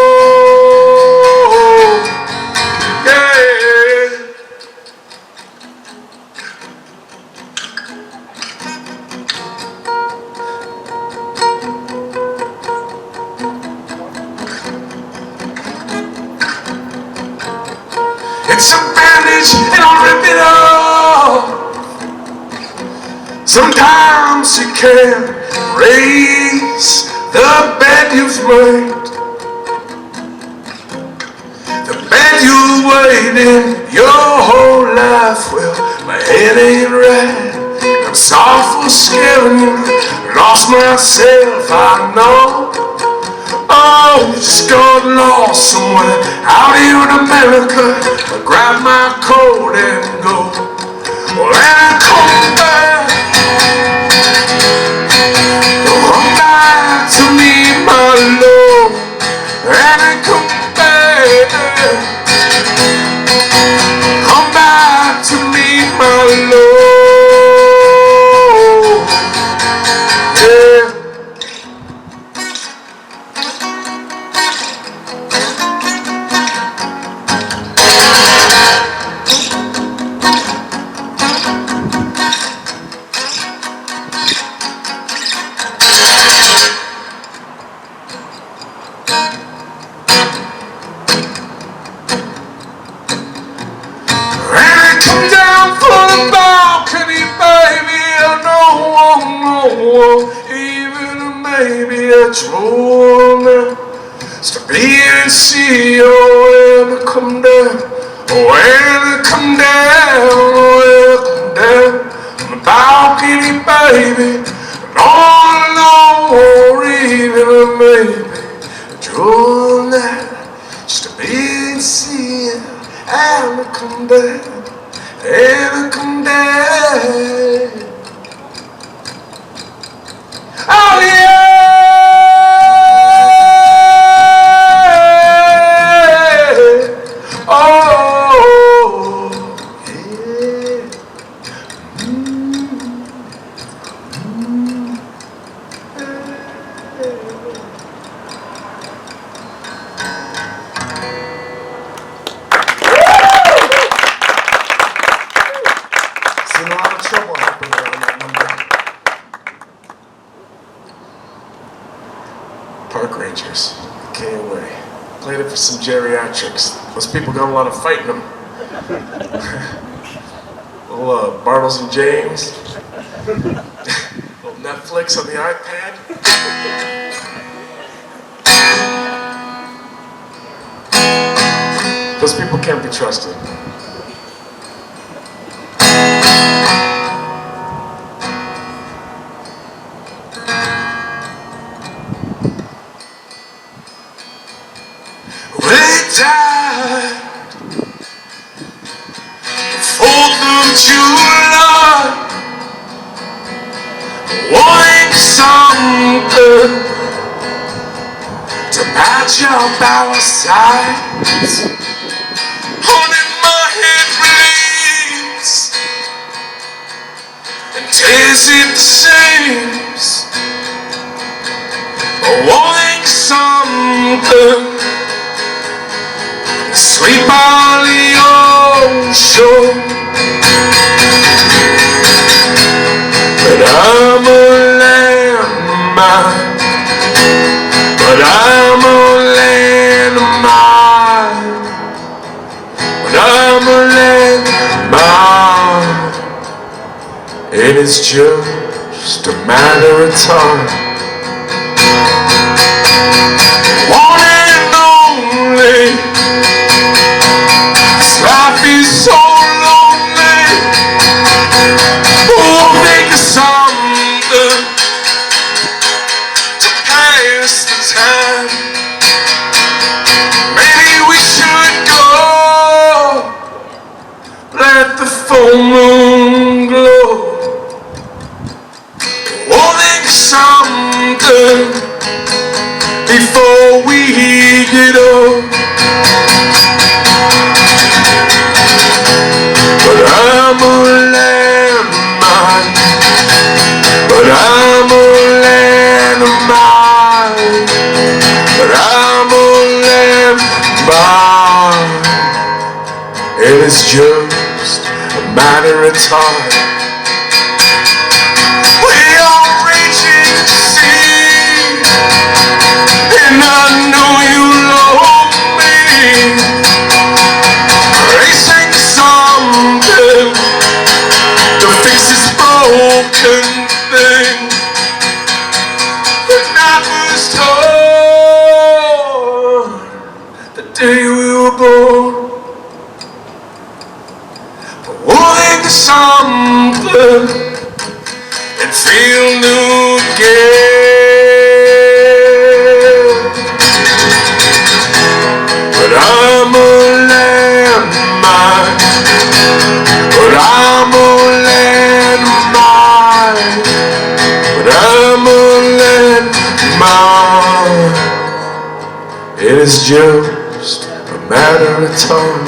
It's a bandage and I'll rip it off. Sometimes you can't raise the bed you've made, the bed you waited your whole life. Well, my head ain't right, I'm sorry for scaring you. Lost myself, I know. Oh, just got lost somewhere out here in America. I grab my coat and go. Well, and I come back to me, my love. And I come back to me, my love. Yeah. Even maybe I drove to be and see you when I come down, when I come down, when I come down on the balcony, baby, and all alone, or even maybe I drove just to be and see you, and I come down, and I come down. Oh yeah! Oh yeah! Seen a lot of trouble happening around that number. Park rangers, KOA. Played it for some geriatrics. Those people got a lot of fight in them. Little Bartles and James. Little Netflix on the iPad. Those people can't be trusted. Died 4th of July, wanting something to patch up our sides. Holding my head bleeds and tears it the seams, wanting something sweep on the ocean. But I'm a landmine. But I'm a landmine. But I'm a landmine. And it's just a matter of time. One and only. full moon glow. Wanting something before we get old. But I'm a landmine. But I'm a landmine. But I'm a landmine. And it's just a matter of time. We are reaching to see, and I know you love me. Racing something to fix this broken thing. But I was told the day we were born. Wanting something and feel new again. But I'm a landmine. But I'm a landmine. But I'm a landmine. It is just a matter of time.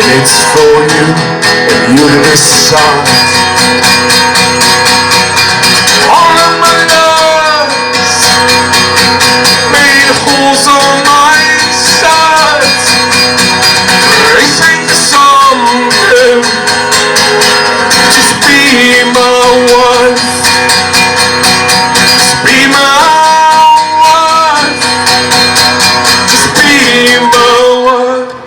It's for you and you to decide. All of my loves made holes on my sides. Racing to something, just be my wife. Just be my wife. Just be my wife.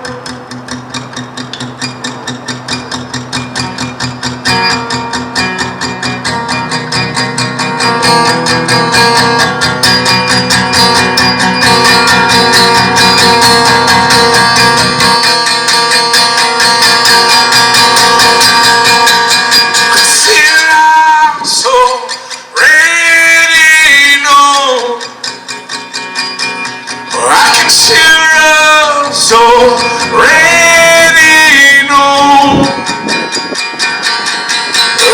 So ready, no.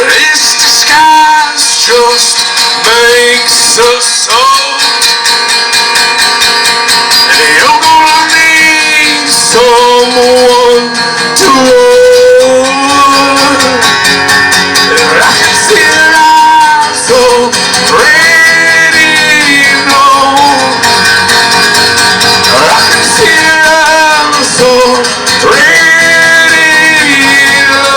This disguise just makes us so. And you're gonna need someone to hold. I can see it all so ready, no. I can see it so ready, so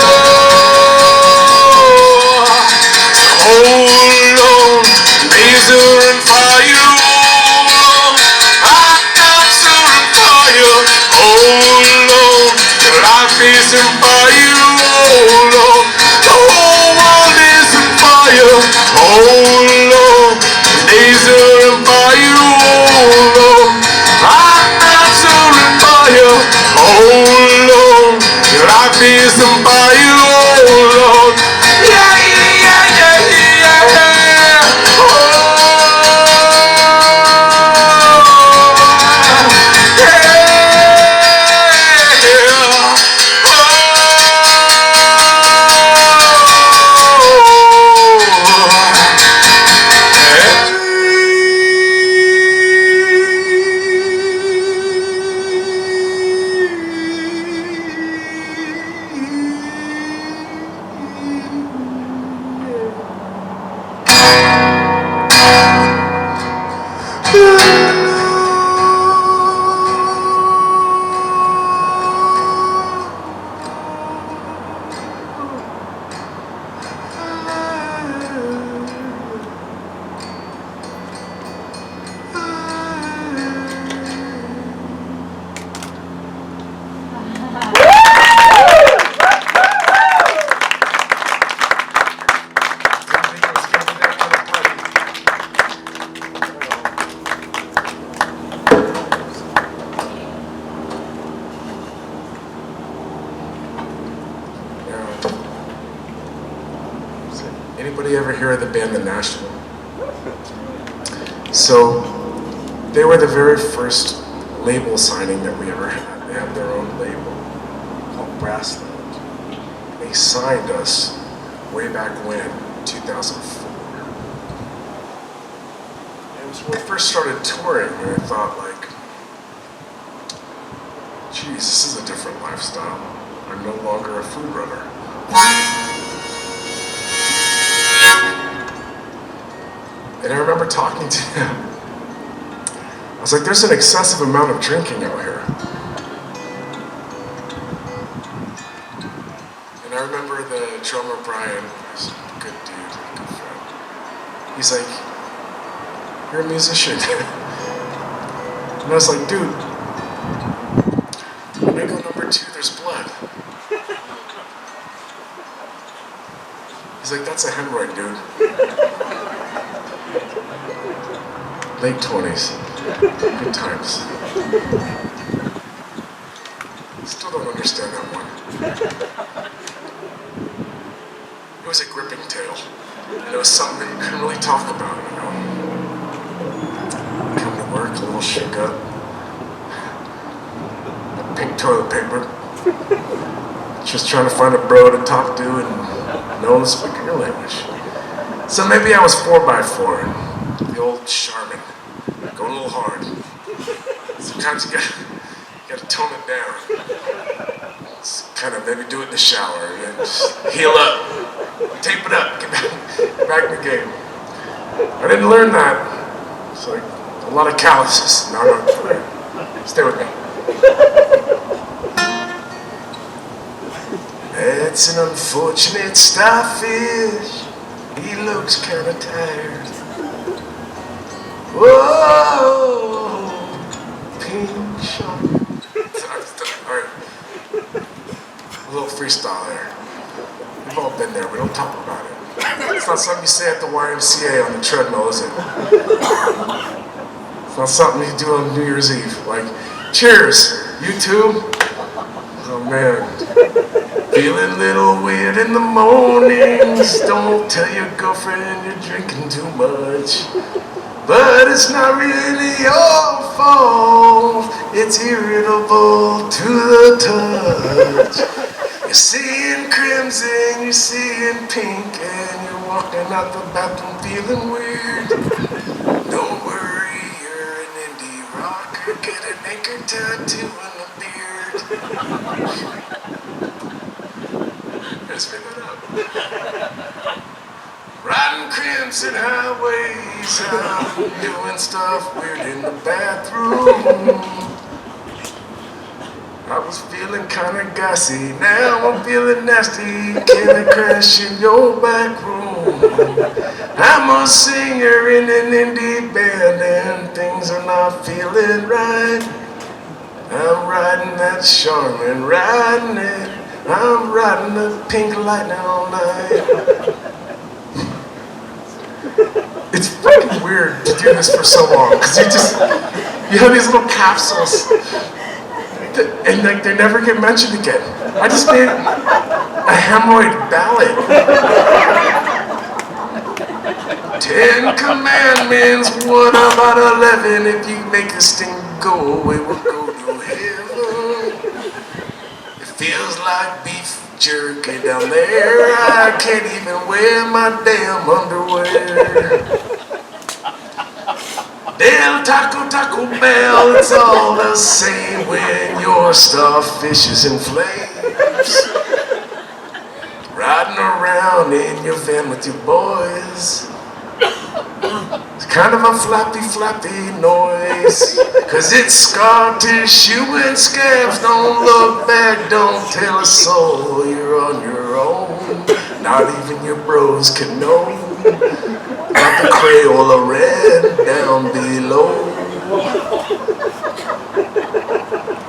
hold on, laser and fire, I'm not certain fire, hold on, your life is in fire, hold on, the whole world is in fire, hold on, laser and fire, hold on, I'm not certain fire. Hold on, your life is on fire, hold on. Yeah, yeah, yeah, yeah, yeah. Oh, yeah. Anybody ever hear of the band The National? So, they were the very first label signing that we ever had. They have their own label called Brassland. They signed us way back when, 2004. It was when we first started touring, and I thought, like, geez, this is a different lifestyle. I'm no longer a food runner. And I remember talking to him. I was like, there's an excessive amount of drinking out here. And I remember the drummer, Brian, who's a good dude, a good friend. He's like, you're a musician. And I was like, dude, when I go number 2, there's blood. He's like, that's a hemorrhoid, dude. Late 20s. Good times. Still don't understand that one. It was a gripping tale. And it was something you couldn't really talk about, you know. Come to work, a little shook up. Pink toilet paper. Just trying to find a bro to talk to and no one speaking your language. So maybe I was 4x4, the old Charmin, going a little hard. Sometimes you gotta tone it down. Just kind of maybe do it in the shower and just heal up, tape it up, get back in the game. I didn't learn that. It's like a lot of calluses. No, stay with me. It's an unfortunate starfish. He looks kind of tired. Whoa, pink shark. All right, a little freestyle there. We've all been there. We don't talk about it. It's not something you say at the YMCA on the treadmill, is it? It's not something you do on New Year's Eve. Like, cheers, you too. Oh man. Feeling a little weird in the mornings. Don't tell your girlfriend you're drinking too much. But it's not really your fault. It's irritable to the touch. You're seeing crimson, you're seeing pink, and you're walking out the bathroom feeling weird. Don't worry, you're an indie rocker. Get an anchor tattoo and a beard. Let's pick it up. Riding crimson highways, I'm doing stuff weird in the bathroom. I was feeling kinda gassy, now I'm feeling nasty. Can I crash in your back room? I'm a singer in an indie band and things are not feeling right. I'm riding that Charmin, riding it. I'm riding the pink lightning all night. It's freaking weird to do this for so long, because you have these little capsules, and like they never get mentioned again. I just made a hemorrhoid ballad. 10 commandments, what about 11? If you make this thing go away, we'll go to heaven. Feels like beef jerky down there. I can't even wear my damn underwear. Damn Taco Bell, it's all the same when your starfish is in flames. Riding around in your van with your boys. Kind of a flappy noise, 'cause it's scar tissue and scabs. Don't look back, don't tell a soul you're on your own. Not even your bros can know. Got the Crayola red down below.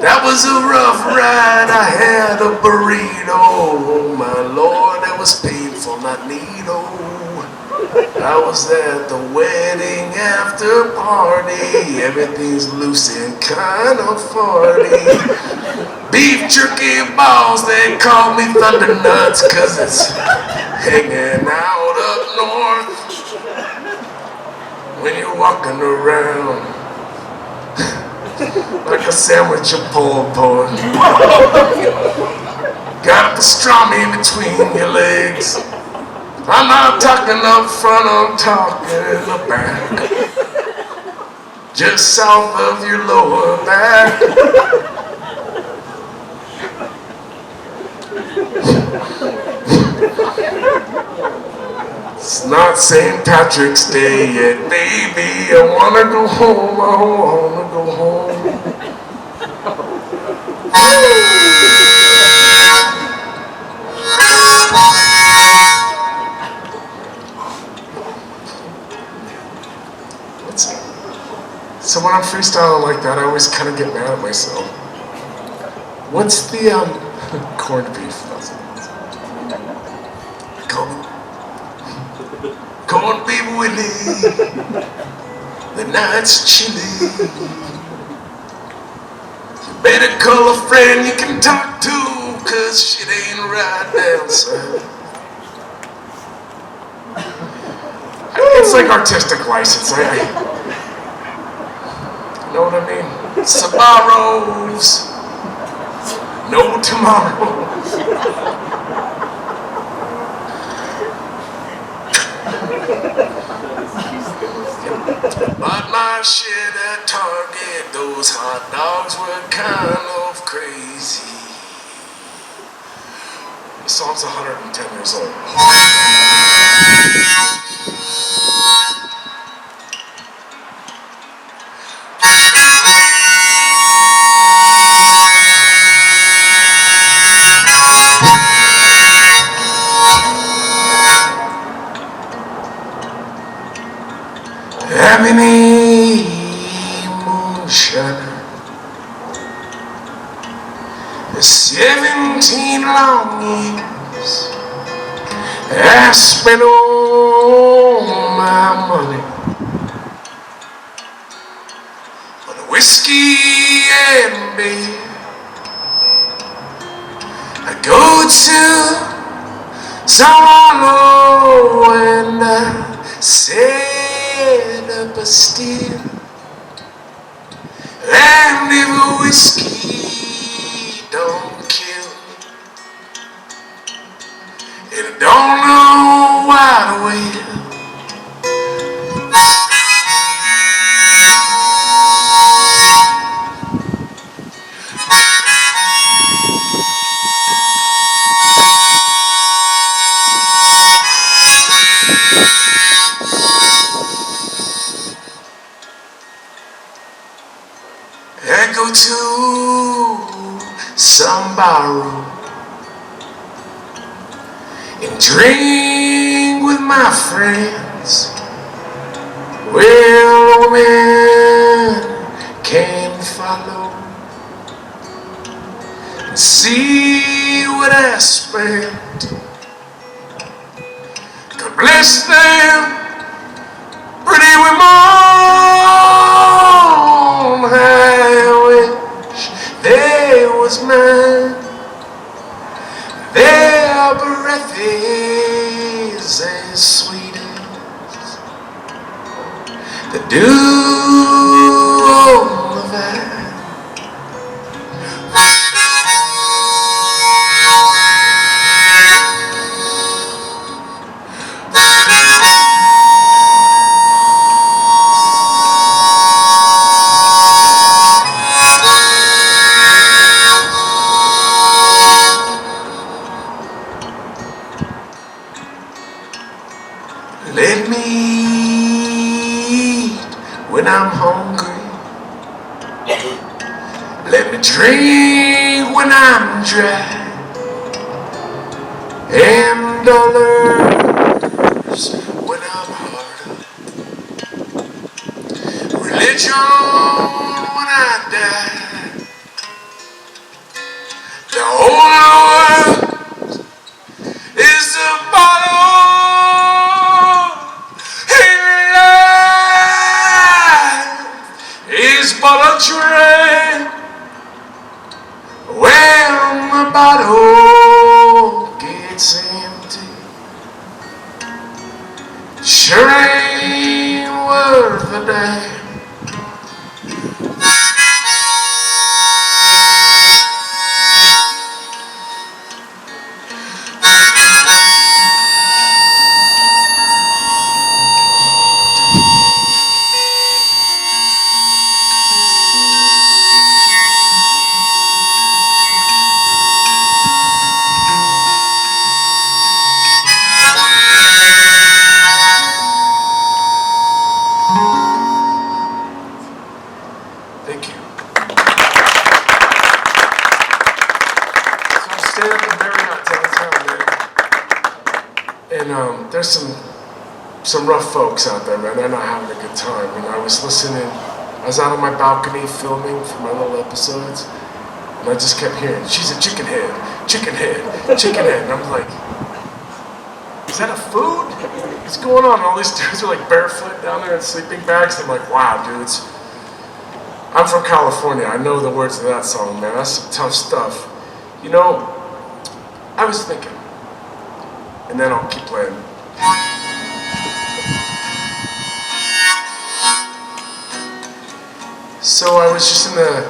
That was a rough ride, I had a burrito. Oh my lord, that was painful, not neato. I was at the wedding after party. Everything's loose and kind of farty. Beef jerky balls, they call me Thunder Nuts, 'cause it's hanging out up north. When you're walking around like a sandwich of pulled pork. Got pastrami between your legs. I'm not talking up front, I'm talking in the back. Just south of your lower back. It's not St. Patrick's Day yet, baby. I wanna go home, I wanna go home. So when I'm freestyling like that, I always kind of get mad at myself. What's the corned beef? Corned beef Willie. The night's chilly. You better call a friend you can talk to, 'cause shit ain't right down south. It's like artistic license. You know what I mean? Sabaros, no tomorrow. Bought my shit at Target. Those hot dogs were kind of crazy. The song's 110 years old. Having a moonshiner, 17 long years, I spent all my money on whiskey and beer. I go to Sawalo and I set up a steer. And if whiskey don't kill, and I don't know why to wait. I go to some bar room and drink with my friends. Well, a woman can follow and see what I spent. God bless them, pretty women. I wish they was mine. Their breath is as sweet as the dew on the vine. Let me drink when I'm dry, and dollars when I'm hard up. Religion when I die. The whole world is a bottle. Is but a train when the bottle gets empty. Sure ain't worth a damn. Thank you. So I'm staying up in Marriott downtown, man. And there's some rough folks out there, man. They're not having a good time. And I was listening. I was out on my balcony filming for my little episodes, and I just kept hearing, "She's a chicken head, chicken head, chicken head." And I'm like, is that a food? What's going on? And all these dudes are like barefoot down there in sleeping bags. I'm like, wow, dudes. I'm from California. I know the words of that song, man. That's some tough stuff. You know, I was thinking, and then I'll keep playing. So I was just in the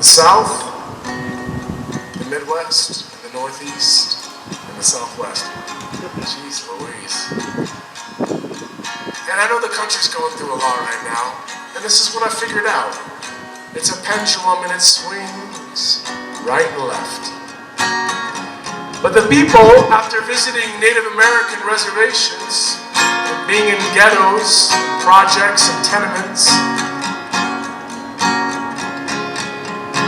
South, the Midwest, and the Northeast, and the Southwest. Jeez Louise. And I know the country's going through a lot right now, and this is what I figured out. It's a pendulum and it swings right and left. But the people, after visiting Native American reservations, and being in ghettos, projects, and tenements,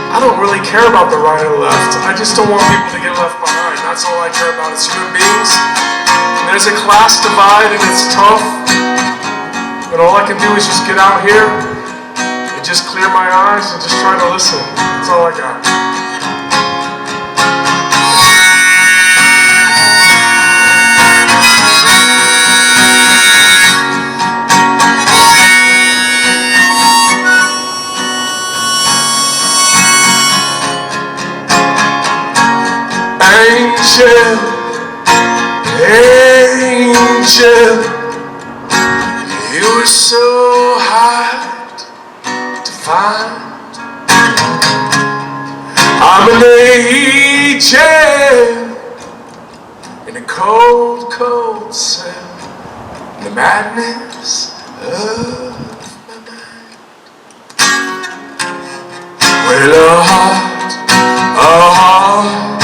I don't really care about the right or the left. I just don't want people to get left behind. That's all I care about. It's human beings. And there's a class divide and it's tough. But all I can do is just get out here and just clear my eyes and just try to listen. That's all I got. Angel, angel, you were so hard to find. I'm an angel in a cold, cold cell, in the madness of my mind. Well, a heart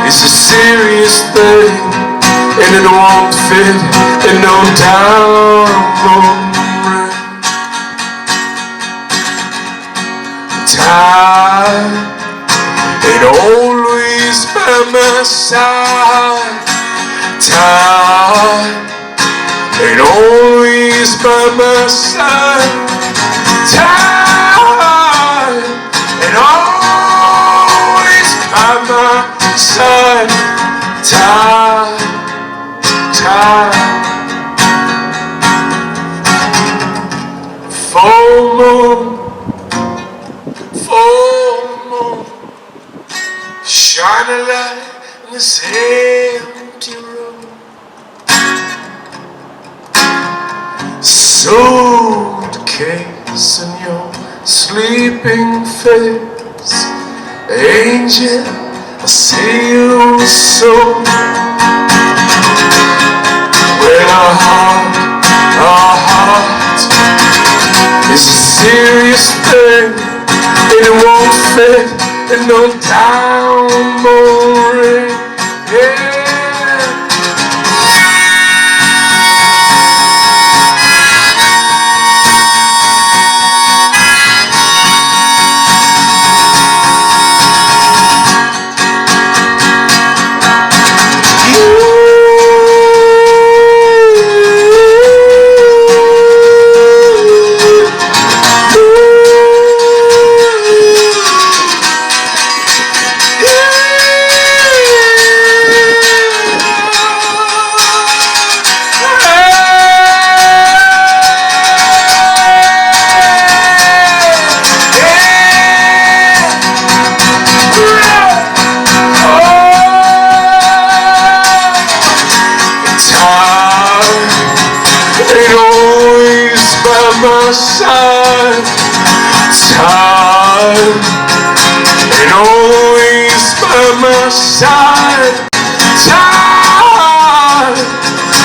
is a serious thing, and it won't fit in no diamond ring. Time ain't always by my side. Time ain't always by my side. Time ain't always by my side. Time, time. Full moon, shine a light in this empty room. Suitcase in your sleeping face, angel, I see you soon. Well, a heart is a serious thing, and it won't fit in no diamond ring. Yeah. side, side,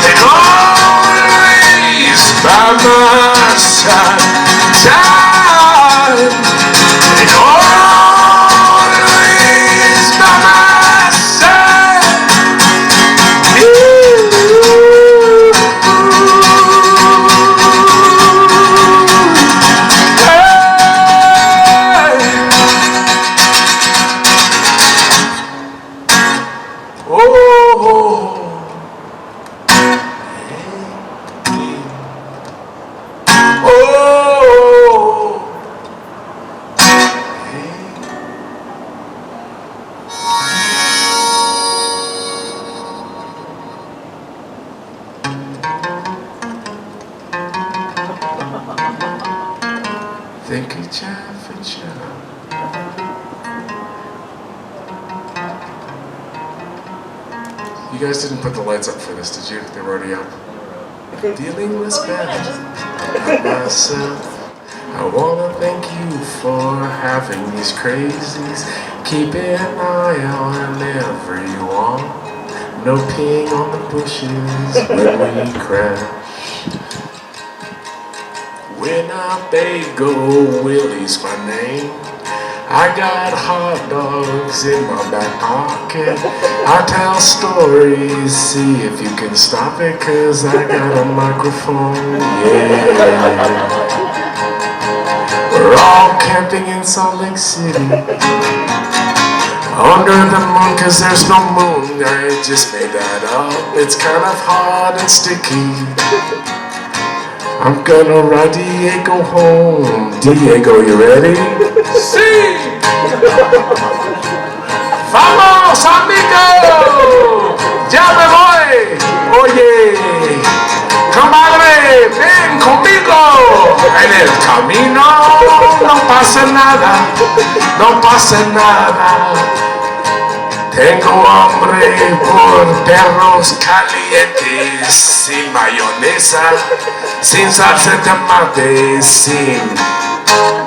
and always by my side, side, and always by my side. Think of Jefferson. You guys didn't put the lights up for this, did you? They were already up. Dealing with bad myself. I wanna thank you for having these crazies. Keep an eye on everyone. No peeing on the bushes when we crash. When I go, Willie's my name. I got hot dogs in my back pocket. I tell stories, see if you can stop it, 'cause I got a microphone, yeah. We're all camping in Salt Lake City, under the moon, 'cause there's no moon. I just made that up. It's kind of hard and sticky. I'm gonna ride Diego home. Diego, you ready? Sí! ¡Vamos, amigo! ¡Ya me voy! Oye, comadre, ven conmigo. En el camino no pasa nada, no pasa nada. Tengo hambre por perros calientes, sin mayonesa, sin salsa de tomate, sin...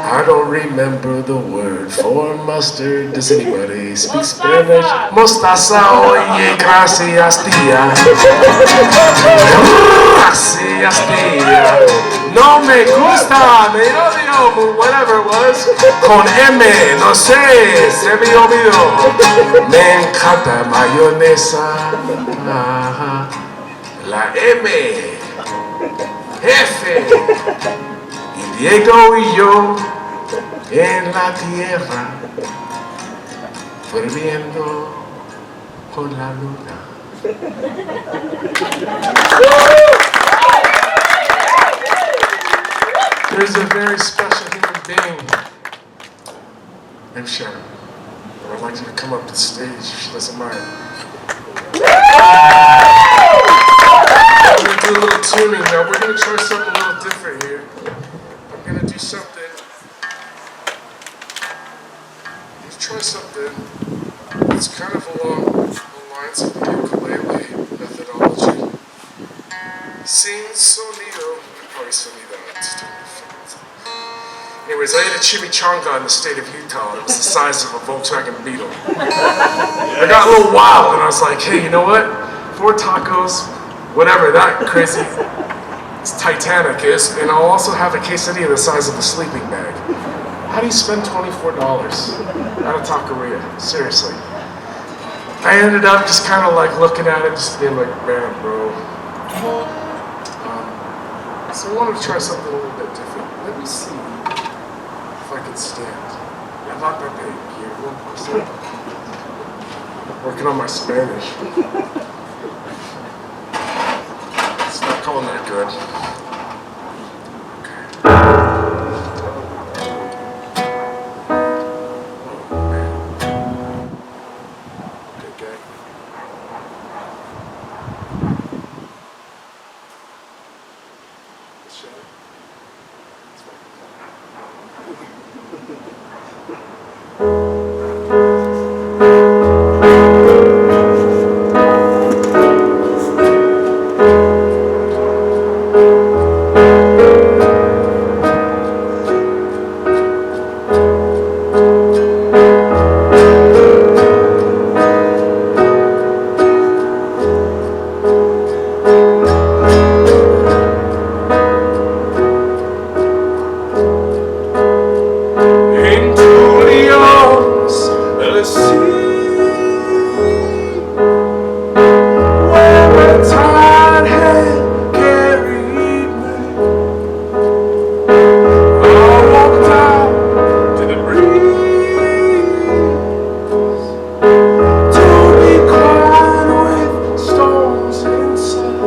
I don't remember the word for mustard. Does anybody speak Spanish? Mostaza, oye, gracias, tía. Gracias, tía. No me gusta, me odio, whatever it was. Con M, no sé, se me olvidó. Me encanta mayonesa. Ajá. La M. F. Y Diego y yo en la tierra, volviendo con la luna. There's a very special human being named Shana. I'd like you to come up to the stage if she doesn't mind. We're going to do a little tuning now. We're going to try something a little different here. I'm going to do something. Try something that's kind of along the lines of the ukulele methodology. Sin sonido, probably sonido. Anyways, I ate a chimichanga in the state of Utah. It was the size of a Volkswagen Beetle. I got a little wild and I was like, hey, you know what? 4 tacos, whatever that crazy Titanic is, and I'll also have a quesadilla the size of a sleeping bag. How do you spend $24 at a taqueria? Seriously. I ended up just kind of like looking at it, just being like, man, bro. So I wanted to try something a little bit different. Let me see if I can stand. I'm not that big here, 1%. Working on my Spanish. It's not going that good. the sea, where the tide had carried me. I walked out to the breeze to be quiet with storms inside.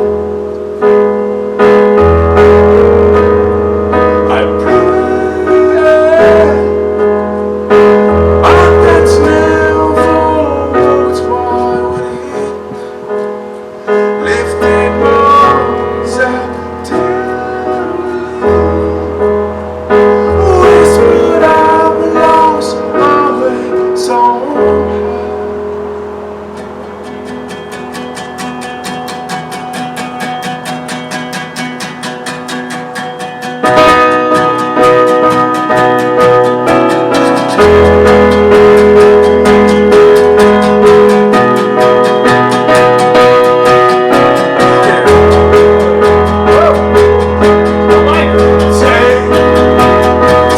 I prayed, but that's never worked. Why would he lifted arms out tenderly, whispered I've lost my way somehow.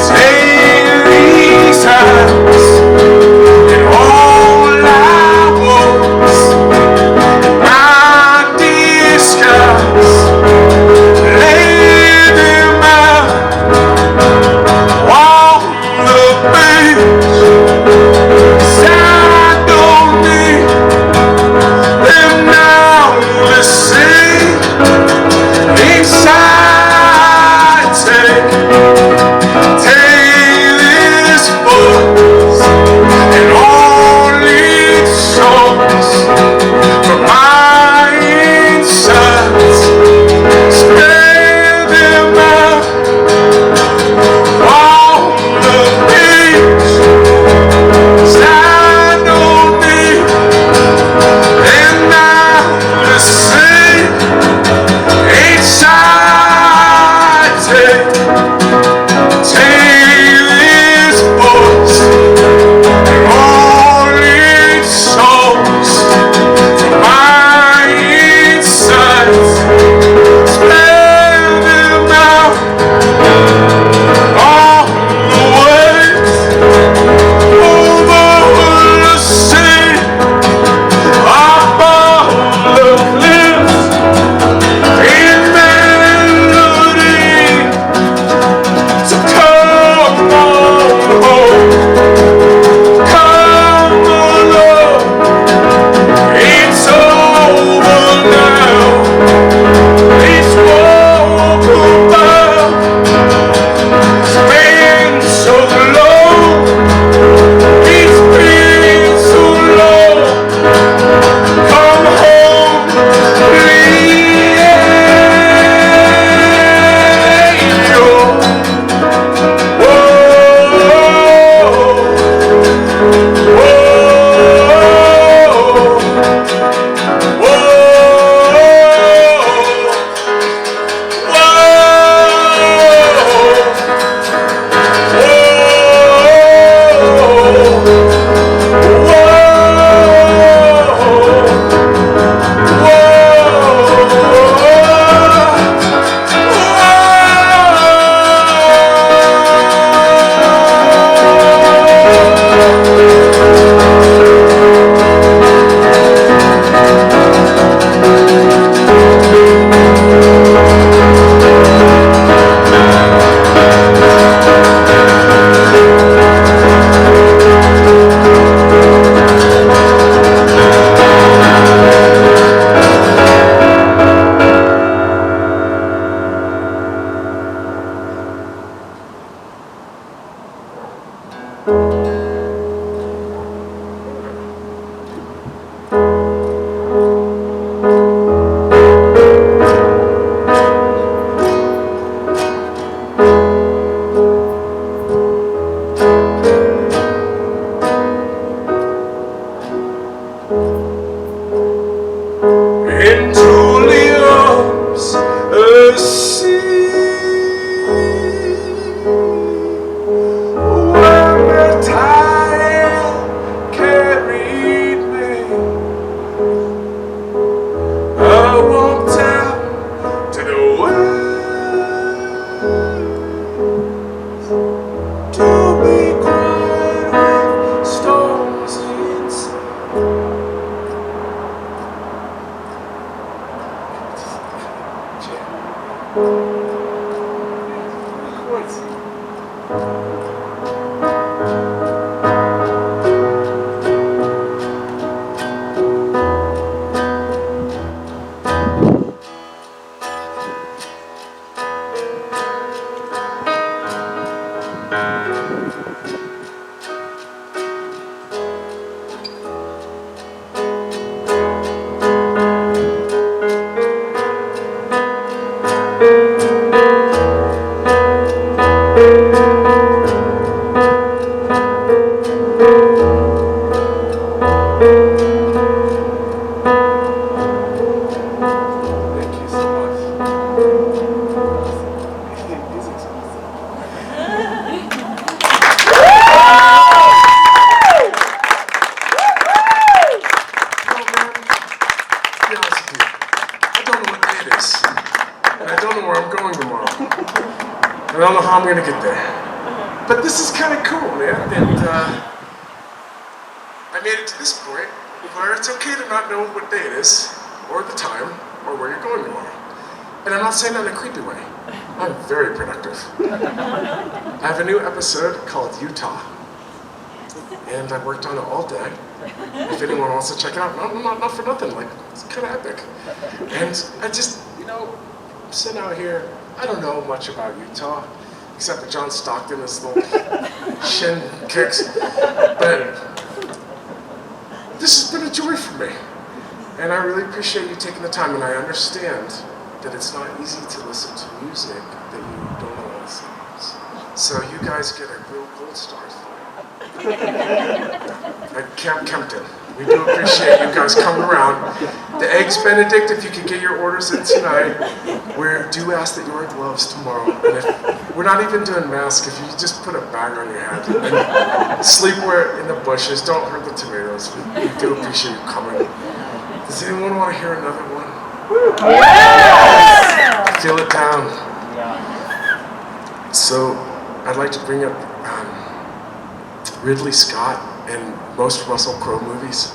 Take these hands and all I was, my disguise, lay them out on the beach. 'Cause I don't need them now to see inside. Take this voice and only songs from my insides. Spread them out on the beach. 'Cause I don't need them now to see inside. Take this voice and only songs from my insides. Spread them out all the ways over the sea, above the cliffs, in melody. So come on home, come along. It's over now. This walkabout has been so long. It's been so long. Come home, please. Into the arms of the sea, where the I don't know how I'm gonna get there. But this is kind of cool, man. And I made it to this point where it's okay to not know what day it is, or the time, or where you're going tomorrow. And I'm not saying that in a creepy way. I'm very productive. I have a new episode called Utah. And I worked on it all day. If anyone wants to check it out, not for nothing, like, it's kind of epic. And I just, I'm sitting out here, I don't know much about Utah, except that John Stockton is little shin kicks. But this has been a joy for me. And I really appreciate you taking the time, and I understand that it's not easy to listen to music that you don't know all the songs. So you guys get a real gold star at Camp Kempton. We do appreciate you guys coming around. The Eggs Benedict, if you could get your orders in tonight, we do ask that you wear gloves tomorrow. And if we're not even doing masks, if you just put a bag on your head and sleepwear in the bushes, don't hurt the tomatoes. We do appreciate you coming. Does anyone want to hear another one? Yes! Feel it down. So I'd like to bring up Ridley Scott and most Russell Crowe movies.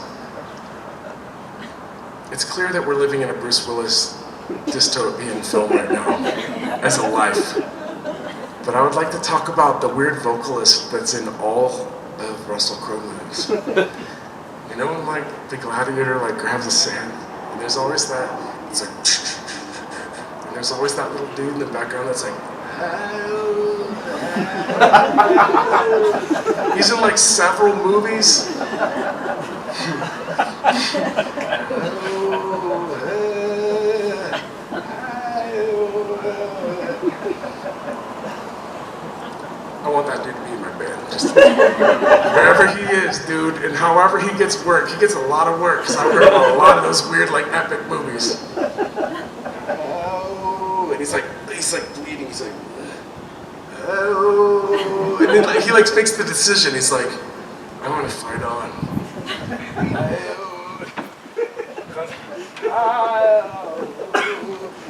It's clear that we're living in a Bruce Willis dystopian film right now as a life. But I would like to talk about the weird vocalist that's in all of Russell Crowe movies. You know when like the gladiator like grabs the sand, and there's always that, it's like, and there's always that little dude in the background that's like, he's in like several movies. I want that dude to be in my band. Just wherever he is, dude, and however he gets work, he gets a lot of work, because I heard about a lot of those weird, like, epic movies. Oh, and he's like bleeding, he's like, oh, and then like, he like makes the decision, he's like, I want to fight on.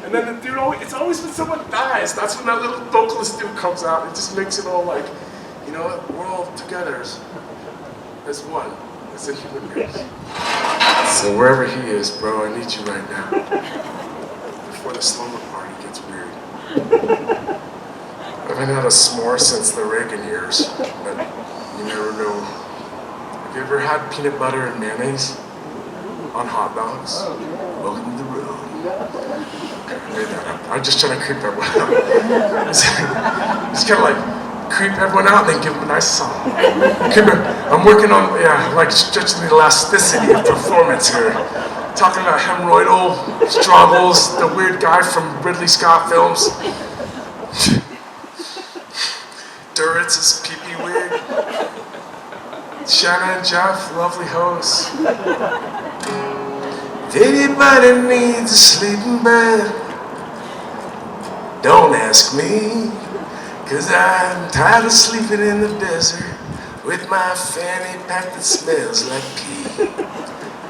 And then the dude, it's always when someone dies, that's when that little vocalist dude comes out. It just makes it all like, you know what, we're all together as one, as a human race. So wherever he is, bro, I need you right now. Before the slumber party gets weird. I haven't had a s'more since the Reagan years, but you never know. Have you ever had peanut butter and mayonnaise on hot dogs? Welcome to the room. Okay, I made that up. I'm just trying to creep everyone out. It's kind of like creep everyone out and then give them a nice song. I'm working on, like stretching the elasticity of performance here. Talking about hemorrhoidal struggles, the weird guy from Ridley Scott films. Duritz's pee-pee wig. Shana and Jeff, lovely hosts. If anybody needs a sleeping bag, don't ask me, 'cause I'm tired of sleeping in the desert with my fanny pack that smells like pee.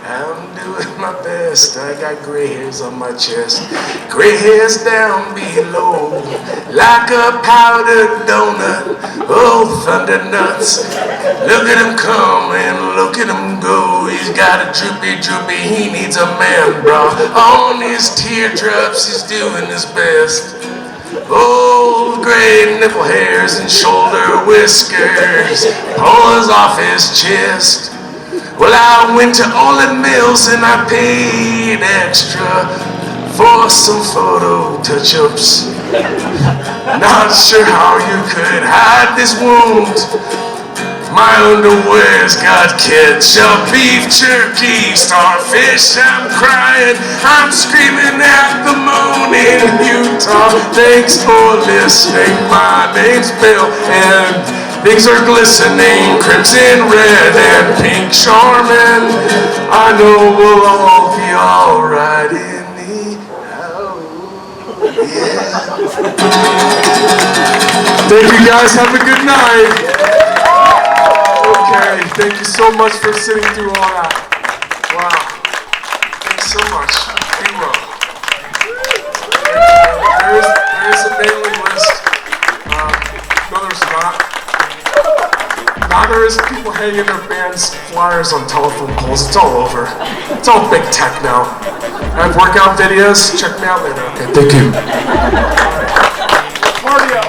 I'm doing my best, I got gray hairs on my chest, gray hairs down below, like a powdered donut, oh thunder nuts. Look at him come and look at him go, he's got a droopy, he needs a man bra. On his teardrops he's doing his best. Old gray nipple hairs and shoulder whiskers, pulls off his chest. Well, I went to Olin Mills and I paid extra for some photo touch-ups. Not sure how you could hide this wound. My underwear's got ketchup, beef jerky, starfish, I'm crying, I'm screaming at the moon in Utah. Thanks for listening, my name's Bill, and things are glistening, crimson, red, and pink Charmin. I know we'll all be alright in the house. Thank you guys, have a good night. Okay, thank you so much for sitting through all that. Wow, thanks so much. Hero. There is a mailing list. No, there's not. Now there is people hanging their band's flyers on telephone poles. It's all over. It's all big tech now. I have workout videos. Check me out later. Okay, thank you. Cardio.